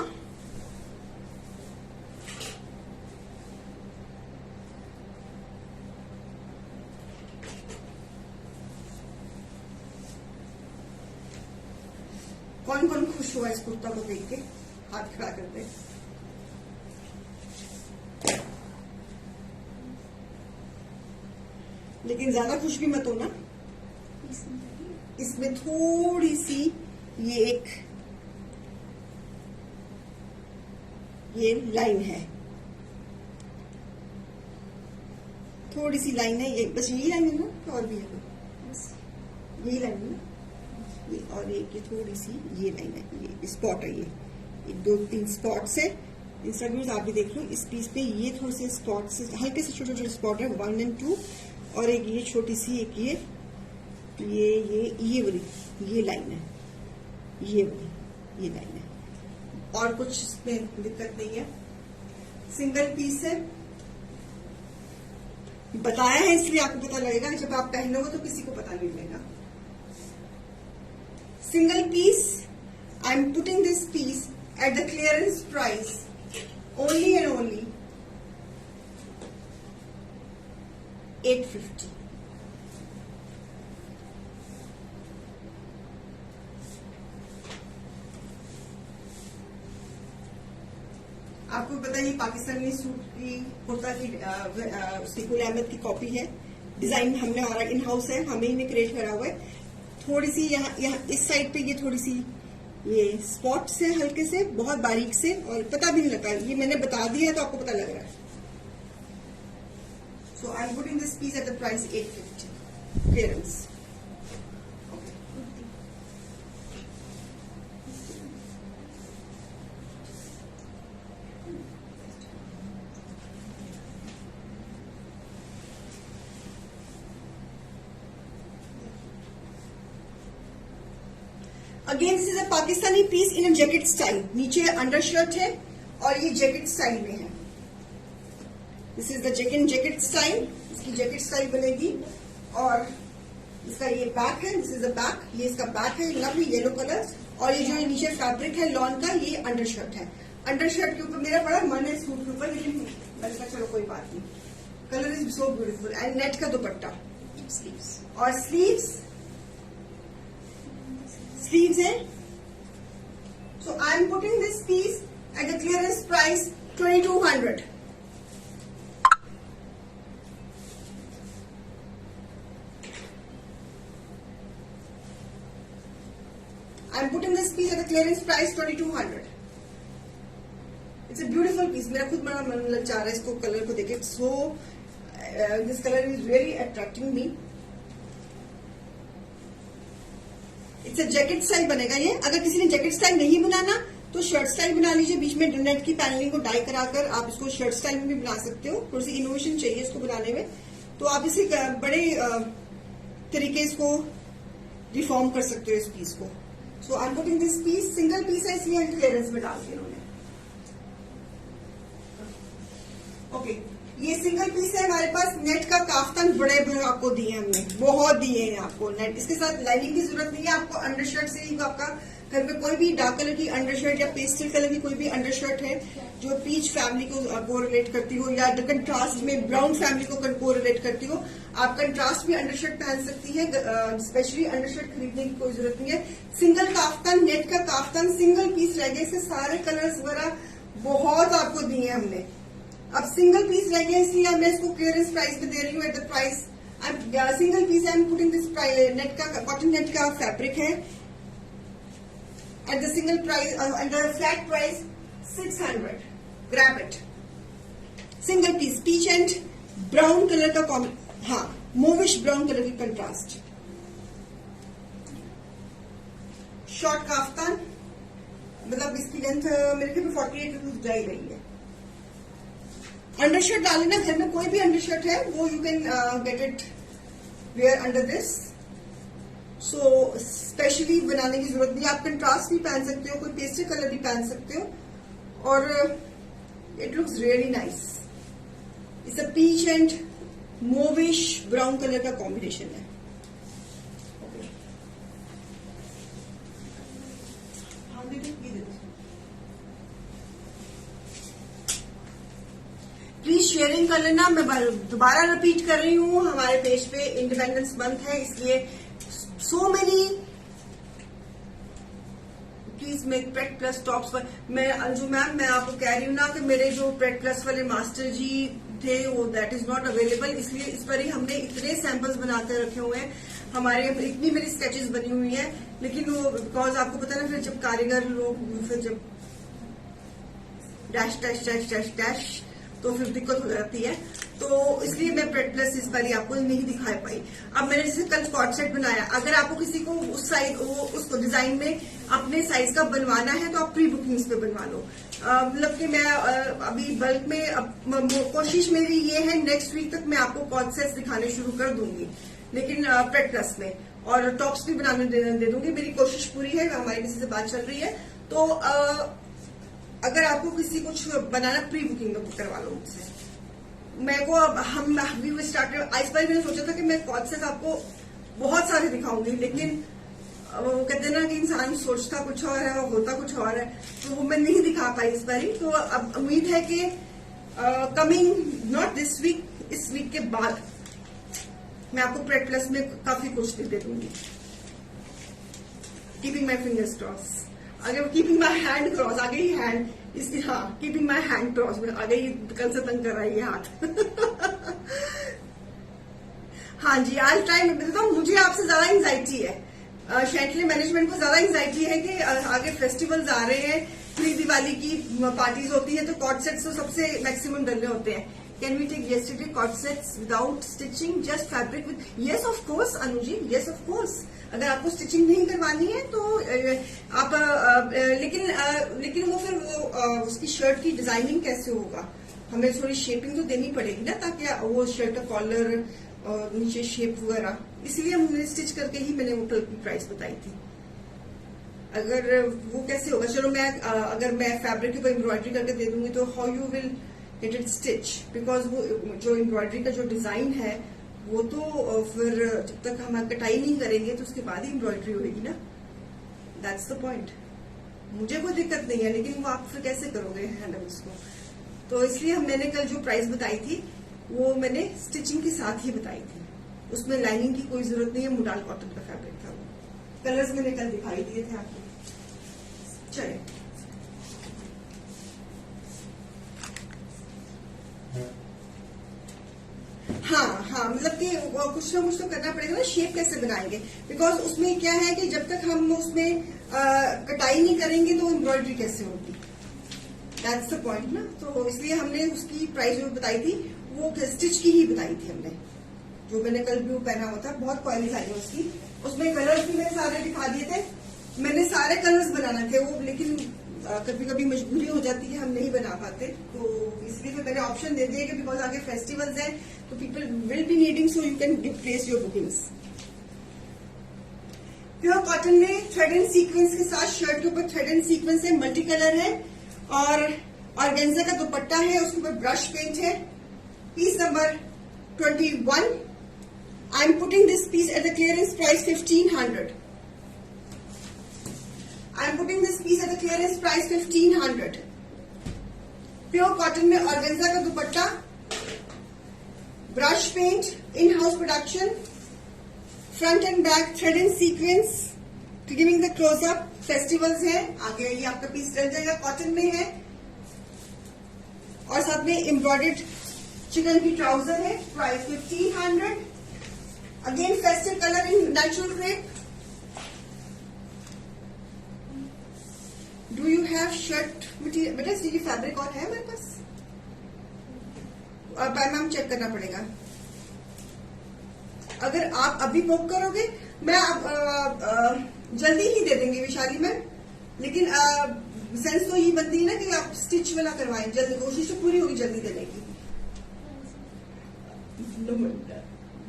कौन कौन खुश हुआ इस कुर्ता को देख के, हाथ खड़ा कर दे। लेकिन ज्यादा खुश भी मत हो ना, इसमें थोड़ी सी ये लाइन है, थोड़ी सी लाइन है, ये बस यही लाइन है ना, और भी है, यही लाइन है ना, ये और एक ये थोड़ी सी ये लाइन है, ये स्पॉट है, ये 2-3 स्पॉट्स है। इंस्टाग्राम आप भी देख लो, इस पीस पे ये थोड़े से स्पॉट से हल्के से छोटे छोटे स्पॉट है, 1 और 2, और एक ये छोटी सी, एक ये वाली ये लाइन है, ये वाली ये लाइन है, और कुछ इसमें दिक्कत नहीं है। सिंगल पीस है, बताया है इसलिए आपको पता लगेगा, जब आप पहनोगे तो किसी को पता नहीं लगेगा। Single piece, I'm putting this piece at the clearance price only and only 850. आपको पता है ये पाकिस्तानी सूट की कुर्ता की उसकी गुल अहमद की कॉपी है। डिजाइन हमने हमारा इन हाउस है, हमें ही ने क्रिएट करा हुआ है। थोड़ी सी यहाँ इस साइड पे ये थोड़ी सी ये स्पॉट से हल्के से बहुत बारीक से, और पता भी नहीं लगता, ये मैंने बता दिया है तो आपको पता लग रहा है। So I am putting this piece at the price 850 clearance. Again this is a Pakistani piece in a jacket style. नीचे अंडर शर्ट है और ये जैकेट स्टाइल में है। This is the jacket style, इसकी जैकेट स्टाइल बनेगी। और इसका ये बैक है, दिस इज द बैक, ये इसका बैक है, लवली येलो कलर। और ये जो नीचे फैब्रिक है लॉन का, ये अंडर शर्ट है। अंडर शर्ट के ऊपर मेरा बड़ा मन है सूट के ऊपर, लेकिन मैंने कहा चलो कोई बात नहीं। Colour is so beautiful and net का दुपट्टा और स्लीव्स है। So I am putting this piece at the clearance price 2200. I am putting this piece at the clearance price 2200. It's a beautiful piece. मेरा खुद बड़ा मन लग जा रहा है इसको कलर को देखे. So this colour is really attracting me. It's a jacket style बनेगा ये. अगर किसी ने जैकेट स्टाइल नहीं बनाना तो शर्ट स्टाइल बना लीजिए. बीच में नेट की पैनलिंग को डाई कराकर आप इसको शर्ट स्टाइल में भी बना सकते हो. थोड़ी सी इनोवेशन चाहिए इसको बनाने में, तो आप इसे बड़े तरीके इसको रिफॉर्म कर सकते हो इस पीस को. So I am putting this piece. Single piece है इसलिए क्लियरेंस में डाल दिया इन्होंने. ओके, ये सिंगल पीस है हमारे पास. नेट का काफ्तान बड़े भर आपको दिए हमने, बहुत दिए हैं आपको नेट. इसके साथ लाइनिंग की जरूरत नहीं है आपको. अंडरशर्ट से ही आपका घर में कोई भी डार्क कलर की अंडरशर्ट या पेस्टल कलर की कोई भी अंडरशर्ट है जो पीच फैमिली को रिलेट करती हो, या कंट्रास्ट में ब्राउन फैमिली को रिलेट करती हो, आप कंट्रास्ट में अंडरशर्ट पहन सकती है. स्पेशली अंडरशर्ट खरीदने की कोई जरूरत नहीं है. सिंगल काफ्तान, नेट का काफ्तान सिंगल पीस रह गए. इससे सारे कलर्स वगैरह बहुत आपको दिए हमने. अब सिंगल पीस रह गया इसलिए मैं इसको क्लियरेंस प्राइस में दे रही हूँ. At the price single piece I am putting this net का कॉटन नेट का फैब्रिक है. At the single price at the flat price 600. Grab it. Single piece peach and brown colour का हाँ mauvish brown colour की contrast. Short kaftan, मतलब इसकी length मेरे ख्याल में 48 इंच जाई रही है. अंडरशर्ट डाल लेना. घर में कोई भी अंडरशर्ट है वो you can get it wear under this. So specially बनाने की जरूरत नहीं. आप कंट्रास्ट भी पहन सकते हो, कोई पेस्टल कलर भी पहन सकते हो, और it looks really nice. It's a peach and mauvish brown colour का कॉम्बिनेशन है. प्लीज शेयरिंग कर लेना. मैं दोबारा रिपीट कर रही हूँ, हमारे पेज पे इंडिपेंडेंस मंथ है इसलिए so many. Please make parade plus tops पर. मैं अंजू मैम, मैं आपको कह रही हूँ ना कि मेरे जो प्रेट प्लस वाले मास्टर जी थे वो दैट इज नॉट अवेलेबल. इसलिए इस पर ही हमने इतने सैंपल्स बनाते रखे हुए हैं. हमारे इतनी मेरी स्केचेस बनी हुई हैं, लेकिन वो बिकॉज आपको पता ना फिर जब कारीगर लोग फिर जब dash dash dash dash dash तो फिर दिक्कत हो जाती है. तो इसलिए मैं प्रेट प्लस इस बारी आपको नहीं दिखा पाई. अब मैंने जैसे कल कॉर्ड सेट बनाया, अगर आपको किसी को उस साइज उसको डिजाइन में अपने साइज का बनवाना है तो आप प्री बुकिंग्स पे बनवा लो. मतलब कि मैं अभी बल्क में कोशिश मेरी ये है नेक्स्ट वीक तक मैं आपको कॉर्ड सेट्स दिखाने शुरू कर दूंगी, लेकिन प्रेट प्लस में, और टॉप्स भी बनाने दे दूंगी. मेरी कोशिश पूरी है. हमारी किसी से बात चल रही है तो अगर आपको किसी कुछ बनाना प्री बुकिंग में करवा लो मुझसे. मेरे को अब हम स्टार्टेड इस बार मैंने सोचा था कि मैं कॉन्सेप्ट आपको बहुत सारे दिखाऊंगी, लेकिन वो कहते हैं ना कि इंसान सोचता कुछ और है और होता कुछ और है, तो वो मैं नहीं दिखा पाई इस बार. तो अब उम्मीद है कि कमिंग नॉट दिस वीक, इस वीक के बाद मैं आपको प्रेट प्लस में काफी कुछ दे दूंगी. Keeping my fingers cross. अगर कीपिंग माई हैंड क्रॉस, आ गई हैंड इसकी, हाँ कीपिंग माई हैंड क्रॉस में आ गई. कल से तंग कर रहा है ये हाथ. हाँ जी, आज टाइम बताऊँ, मुझे आपसे ज्यादा एंजाइटी है. शैटले मैनेजमेंट को ज्यादा एंजाइटी है कि आगे फेस्टिवल्स आ रहे हैं, प्री दिवाली की पार्टीज होती है, तो कॉर्ड सेट्स तो सबसे मैक्सिमम डलने होते हैं. Can we take yesterday coord sets without stitching, just fabric with. Yes of course Anuji, yes of course. अगर आपको स्टिचिंग नहीं करवानी है तो आप लेकिन वो फिर वो उसकी शर्ट की डिजाइनिंग कैसे होगा, हमें थोड़ी शेपिंग तो देनी पड़ेगी ना, ताकि वो शर्ट का कॉलर और नीचे शेप वगैरह. इसलिए हमने स्टिच करके ही मैंने वो प्राइस बताई थी. अगर वो कैसे होगा, चलो मैं अगर मैं फैब्रिक के ऊपर एम्ब्रॉयडरी करके दे दूंगी तो how you will get it stitch, because वो जो एम्ब्रॉयडरी का जो डिजाइन है वो तो फिर जब तक हम कटाई नहीं करेंगे तो उसके बाद ही एम्ब्रॉयडरी होगी ना. That's the point. मुझे कोई दिक्कत नहीं है, लेकिन वो आप फिर कैसे करोगे हैंडल उसको. तो इसलिए मैंने कल जो प्राइस बताई थी वो मैंने स्टिचिंग के साथ ही बताई थी. उसमें लाइनिंग की कोई जरूरत नहीं है. मुडाल कॉटन का फैब्रिक था. वो कलर्स मैंने कल दिखाई दिए थे आपको. चलिए, हाँ मतलब कि कुछ ना कुछ तो करना पड़ेगा ना. शेप कैसे बनाएंगे, बिकॉज उसमें क्या है कि जब तक हम उसमें कटाई नहीं करेंगे तो एम्ब्रॉयडरी कैसे होगी? दैट्स द पॉइंट ना। तो इसलिए हमने उसकी प्राइस जो बताई थी वो स्टिच की ही बताई थी हमने। जो मैंने कल ब्लू पहना हुआ था, बहुत क्वालिटी आई है उसकी। उसमें कलर्स भी मैंने सारे दिखा दिए थे। मैंने सारे कलर्स बनाने थे वो, लेकिन कभी कभी मजबूरी हो जाती है, हम नहीं बना पाते, तो इसलिए फिर मैंने ऑप्शन दे दिया कि बिकॉज आगे फेस्टिवल्स हैं तो people will be needing, so you can place your bookings. Pure cotton में थ्रेड एंड सीक्वेंस के साथ, शर्ट के ऊपर थ्रेड एंड सीक्वेंस है, मल्टी कलर है और ऑर्गेन्जा का दुपट्टा है, उसके ऊपर ब्रश पेंट है। Piece number 21। I am putting this piece at the clearance price 1500। I am putting this piece at the clearance price 1500. Pure cotton में ऑर्गेन्जा का dupatta, brush paint, in house production, front and back thread and sequins, giving the close up. Festivals है, आगे ये आपका piece चल जाएगा, cotton में है और साथ में एम्ब्रॉयडर्ड चिकन की ट्राउजर है। Price 1500। Again festive colour in natural crepe. Do you have shirt material? बेटा इसकी फैब्रिक और है हमारे पास, और मैम चेक करना पड़ेगा। अगर आप अभी बुक करोगे, मैं जल्दी ही दे देंगे विशाली मैम, लेकिन सेंस तो ये बनती है ना कि आप स्टिच वाला करवाएं, जल्दी कोशिश तो पूरी होगी जल्दी देने की।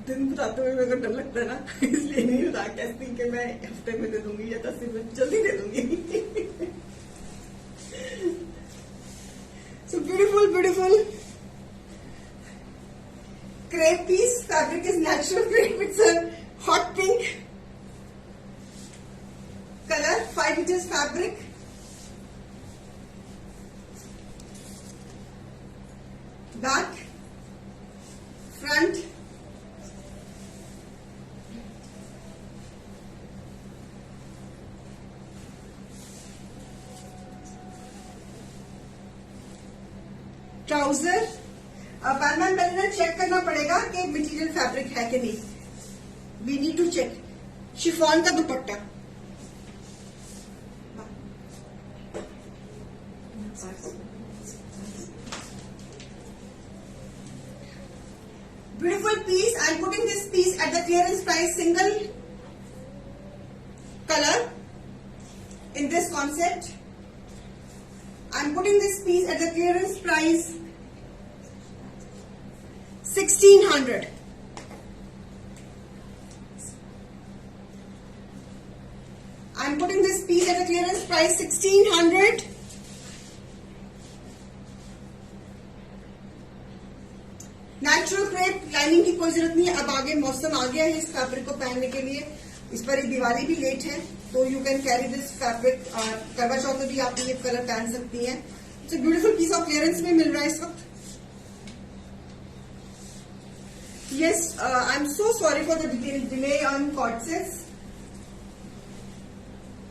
दिन बताते हुए मेरे को डर लगता है ना, इसलिए नहीं बता कहती कि मैं हफ्ते में दे दूंगी या 10 दिन में जल्दी दे दूंगी। So beautiful crepe piece. Fabric is natural crepe. It's a hot pink color. 5 meters fabric. Back, front, trouser. पैनमैन पहले चेक करना पड़ेगा कि मटेरियल फैब्रिक है कि नहीं। We need to check. Chiffon का dupatta, beautiful piece. I am putting this piece at the clearance price, single colour in this concept. I am putting this piece at the clearance price 1600. I am putting this piece at the clearance price 1600. Natural crepe, lining की कोई जरूरत नहीं है। अब आगे मौसम आ गया है इस फैब्रिक को पहनने के लिए। इस पर दिवाली भी लेट है, तो you can carry this fabric. करवा चौथ में भी आप ये कलर पहन सकती हैं। It's a beautiful piece of clearance में मिल रहा है इस वक्त। Yes, I am so sorry for the delay on co-ord sets.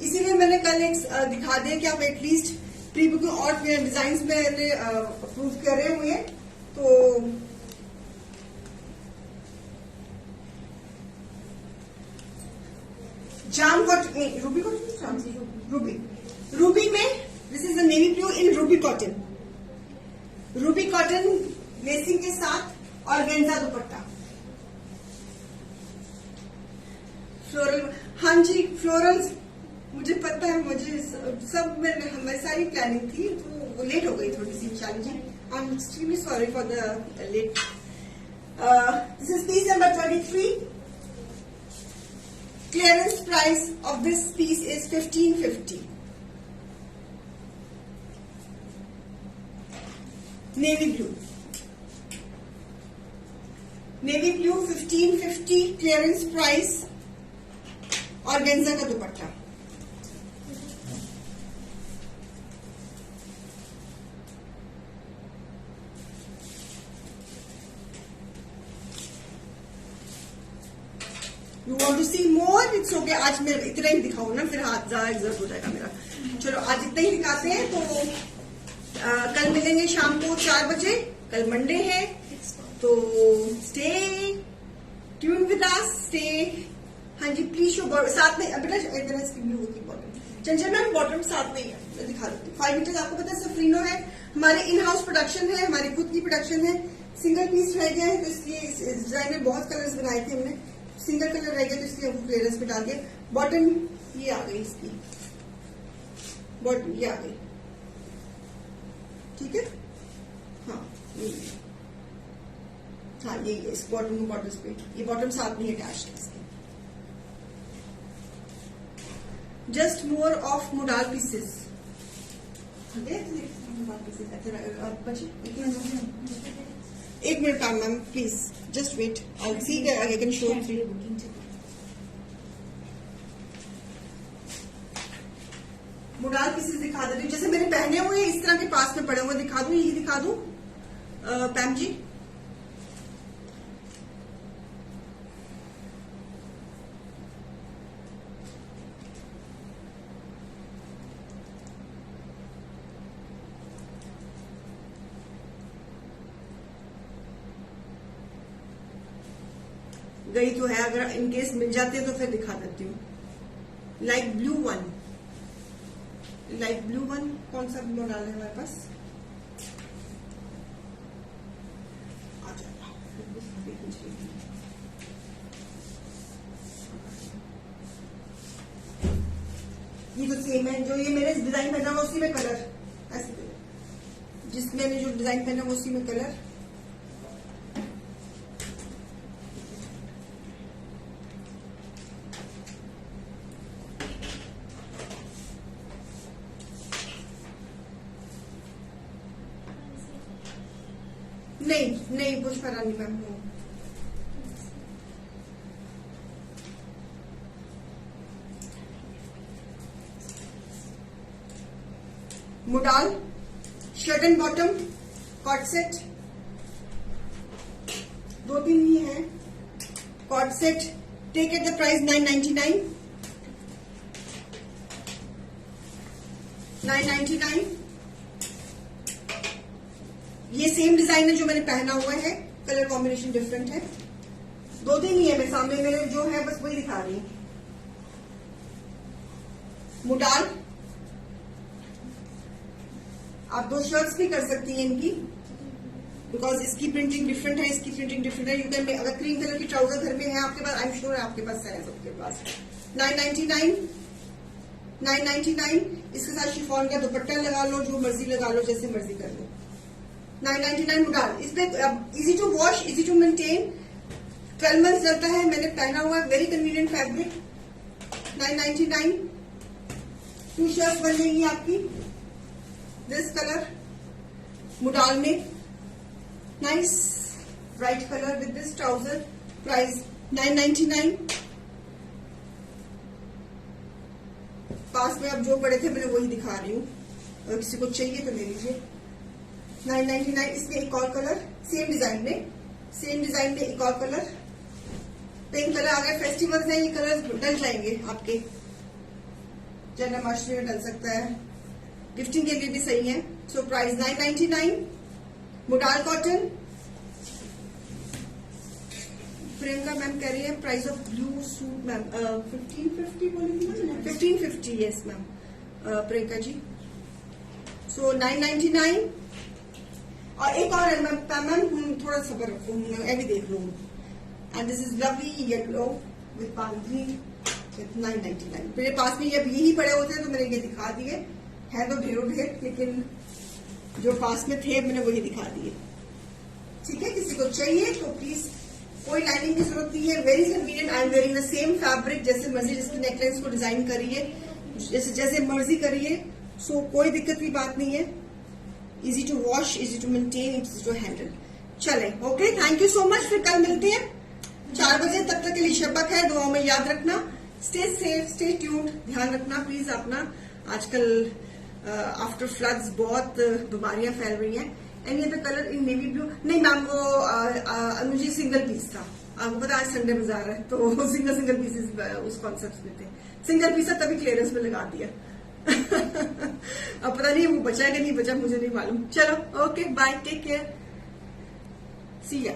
इसीलिए मैंने कल एक दिखा दिया कि आप एटलीस्ट प्री बुकिंग और डिजाइन में अप्रूव करे हुए हैं, तो जाम कॉटन, रूबी कॉटन, रूबी में this is the navy blue in ruby cotton. Ruby cotton lacing के साथ ऑर्गेन्जा दुपट्टा, फ्लोरल। हाँ जी, फ्लोरल मुझे पता है, मुझे सब मेरी सारी प्लानिंग थी, तो वो लेट हो गई थोड़ी सी Vishali ji. I am extremely sorry for the late. This is piece number 23। Clearance price of this piece is 1550. Navy blue. Navy blue 1550 clearance price. Organza का दुपट्टा। You want to see more? It's okay. आज मैं इतना ही दिखाऊं ना, फिर हाथ ज्यादा exert हो जाएगा मेरा। चलो आज इतना ही दिखाते हैं। तो कल मिलेंगे शाम को 4 बजे। कल मंडे है, तो stay tune with us. Stay, हाँ जी, प्लीज शो साथ में बेटा इधर इसकी ब्लू की बॉटल। चंचल मैम बॉटम साथ नहीं है, मैं दिखा देती हूँ। 5 मीटर आपको पता है सफरीनो है, हमारे इन हाउस प्रोडक्शन है, हमारी खुद की प्रोडक्शन है। सिंगल पीस रह गया है तो इसलिए इस डिजाइन में बहुत कलर्स बनाए थे हमने, सिंगल कलर रह गया तो इसलिए हमको क्लियरेंस में डाल दिया। बॉटम ये आ गई इसकी, बॉटम ये आ गई, ठीक है। हाँ ये हाँ यही है, इस बॉटम बॉटम्स पे ये बॉटम साथ नहीं अटैच है इसके। Just more of modal pieces, एक मिनट काम ma'am please, just wait, I see I can show three. Modal pieces दिखा देती हूँ, जैसे मैंने पहने हुए इस तरह के पास में पड़े हुए दिखा दूं, यही दिखा दूं पैम जी। गई तो है, अगर इनकेस मिल जाते हैं तो फिर दिखा देती हूँ। Light blue one, light blue one कौन सा मॉडल है हमारे पास, आ जाएगा। ये तो सेम है, जो ये मेरे डिजाइन पहना हुआ उसी में कलर, ऐसे जिसमें मैंने जो डिजाइन पहना हुआ उसी में कलर। नहीं पुष्पा रानी मैम हो। Modal shirt and bottom coord set, 2-3 ही है। Cot set take at the price 999, 999। ये सेम डिजाइन है जो मैंने पहना हुआ है, कलर कॉम्बिनेशन डिफरेंट है। 2-3 ही है मेरे सामने, मेरे जो है बस वही दिखा रही हूं। मोडाल आप 2 शर्ट्स भी कर सकती हैं इनकी, बिकॉज इसकी प्रिंटिंग डिफरेंट है, इसकी प्रिंटिंग डिफरेंट है। यू कैन, अगर क्रीम कलर की ट्राउजर घर में है आपके पास, आई एम श्योर आपके पास है, सबके पास। 999 इसके साथ शिफॉन का दुपट्टा लगा लो, जो मर्जी लगा लो, जैसे मर्जी कर लो। 999 मोडाल, इसमें easy to wash, easy to maintain, 12 month चलता है। मैंने पहना हुआ है, वेरी कन्वीनियंट फैब्रिक। 999 2 शर्ट्स बन जाएंगी आपकी, दिस कलर मोडाल में, nice bright colour with this trouser. Price 999। पास में अब जो पड़े थे मैंने वही दिखा रही हूँ, अगर किसी को चाहिए तो ले लीजिए। 999 इसमें एक और कलर, सेम डिजाइन में एक और कलर, पिंक कलर। अगर फेस्टिवल्स हैं ये कलर डल जाएंगे आपके, जन्माष्टमी में डल सकता है, गिफ्टिंग के लिए भी सही है। So price 999 modal cotton. Priyanka ma'am कह रही है price of blue suit ma'am 1550 बोली थी ना, 1550 यस मैम प्रियंका जी। सो 999। और एक और है मैम, थोड़ा सबर रखो, मैं भी देख लूँ। And this is lovely yellow with bandhani, 999। मेरे पास में जब यही पड़े होते हैं तो मैंने ये दिखा दिए, है तो ढेरों ढेर, लेकिन जो पास में थे मैंने वही दिखा दिए। ठीक है, किसी को चाहिए तो प्लीज, कोई लाइनिंग की जरूरत नहीं है, very convenient. I am wearing the same fabric, जैसे मर्जी जिसकी नेकलाइंस को डिजाइन करिए, जैसे मर्जी करिए। सो कोई दिक्कत की बात नहीं है, easy to wash, easy to maintain, easy to handle. चले okay, thank you so much. फिर कल मिलते हैं 4 बजे, तब तक के लिए शबक है, दुआओं में याद रखना। स्टे सेफ, स्टे ट्यून्ड, ध्यान रखना प्लीज अपना। आजकल आफ्टर फ्लड्स बहुत बीमारियां फैल रही हैं। एनी अदर कलर इन नेवी ब्लू? नहीं मैम, वो अनुजी सिंगल पीस था, आपको पता आज संडे बाजार है तो सिंगल पीसेस उस कॉन्सेप्ट में थे। सिंगल पीस तभी क्लियरेंस में लगा दिया। अब पता नहीं वो बचा है कि नहीं बचा, मुझे नहीं मालूम। चलो ओके, बाय, टेक केयर, सी या।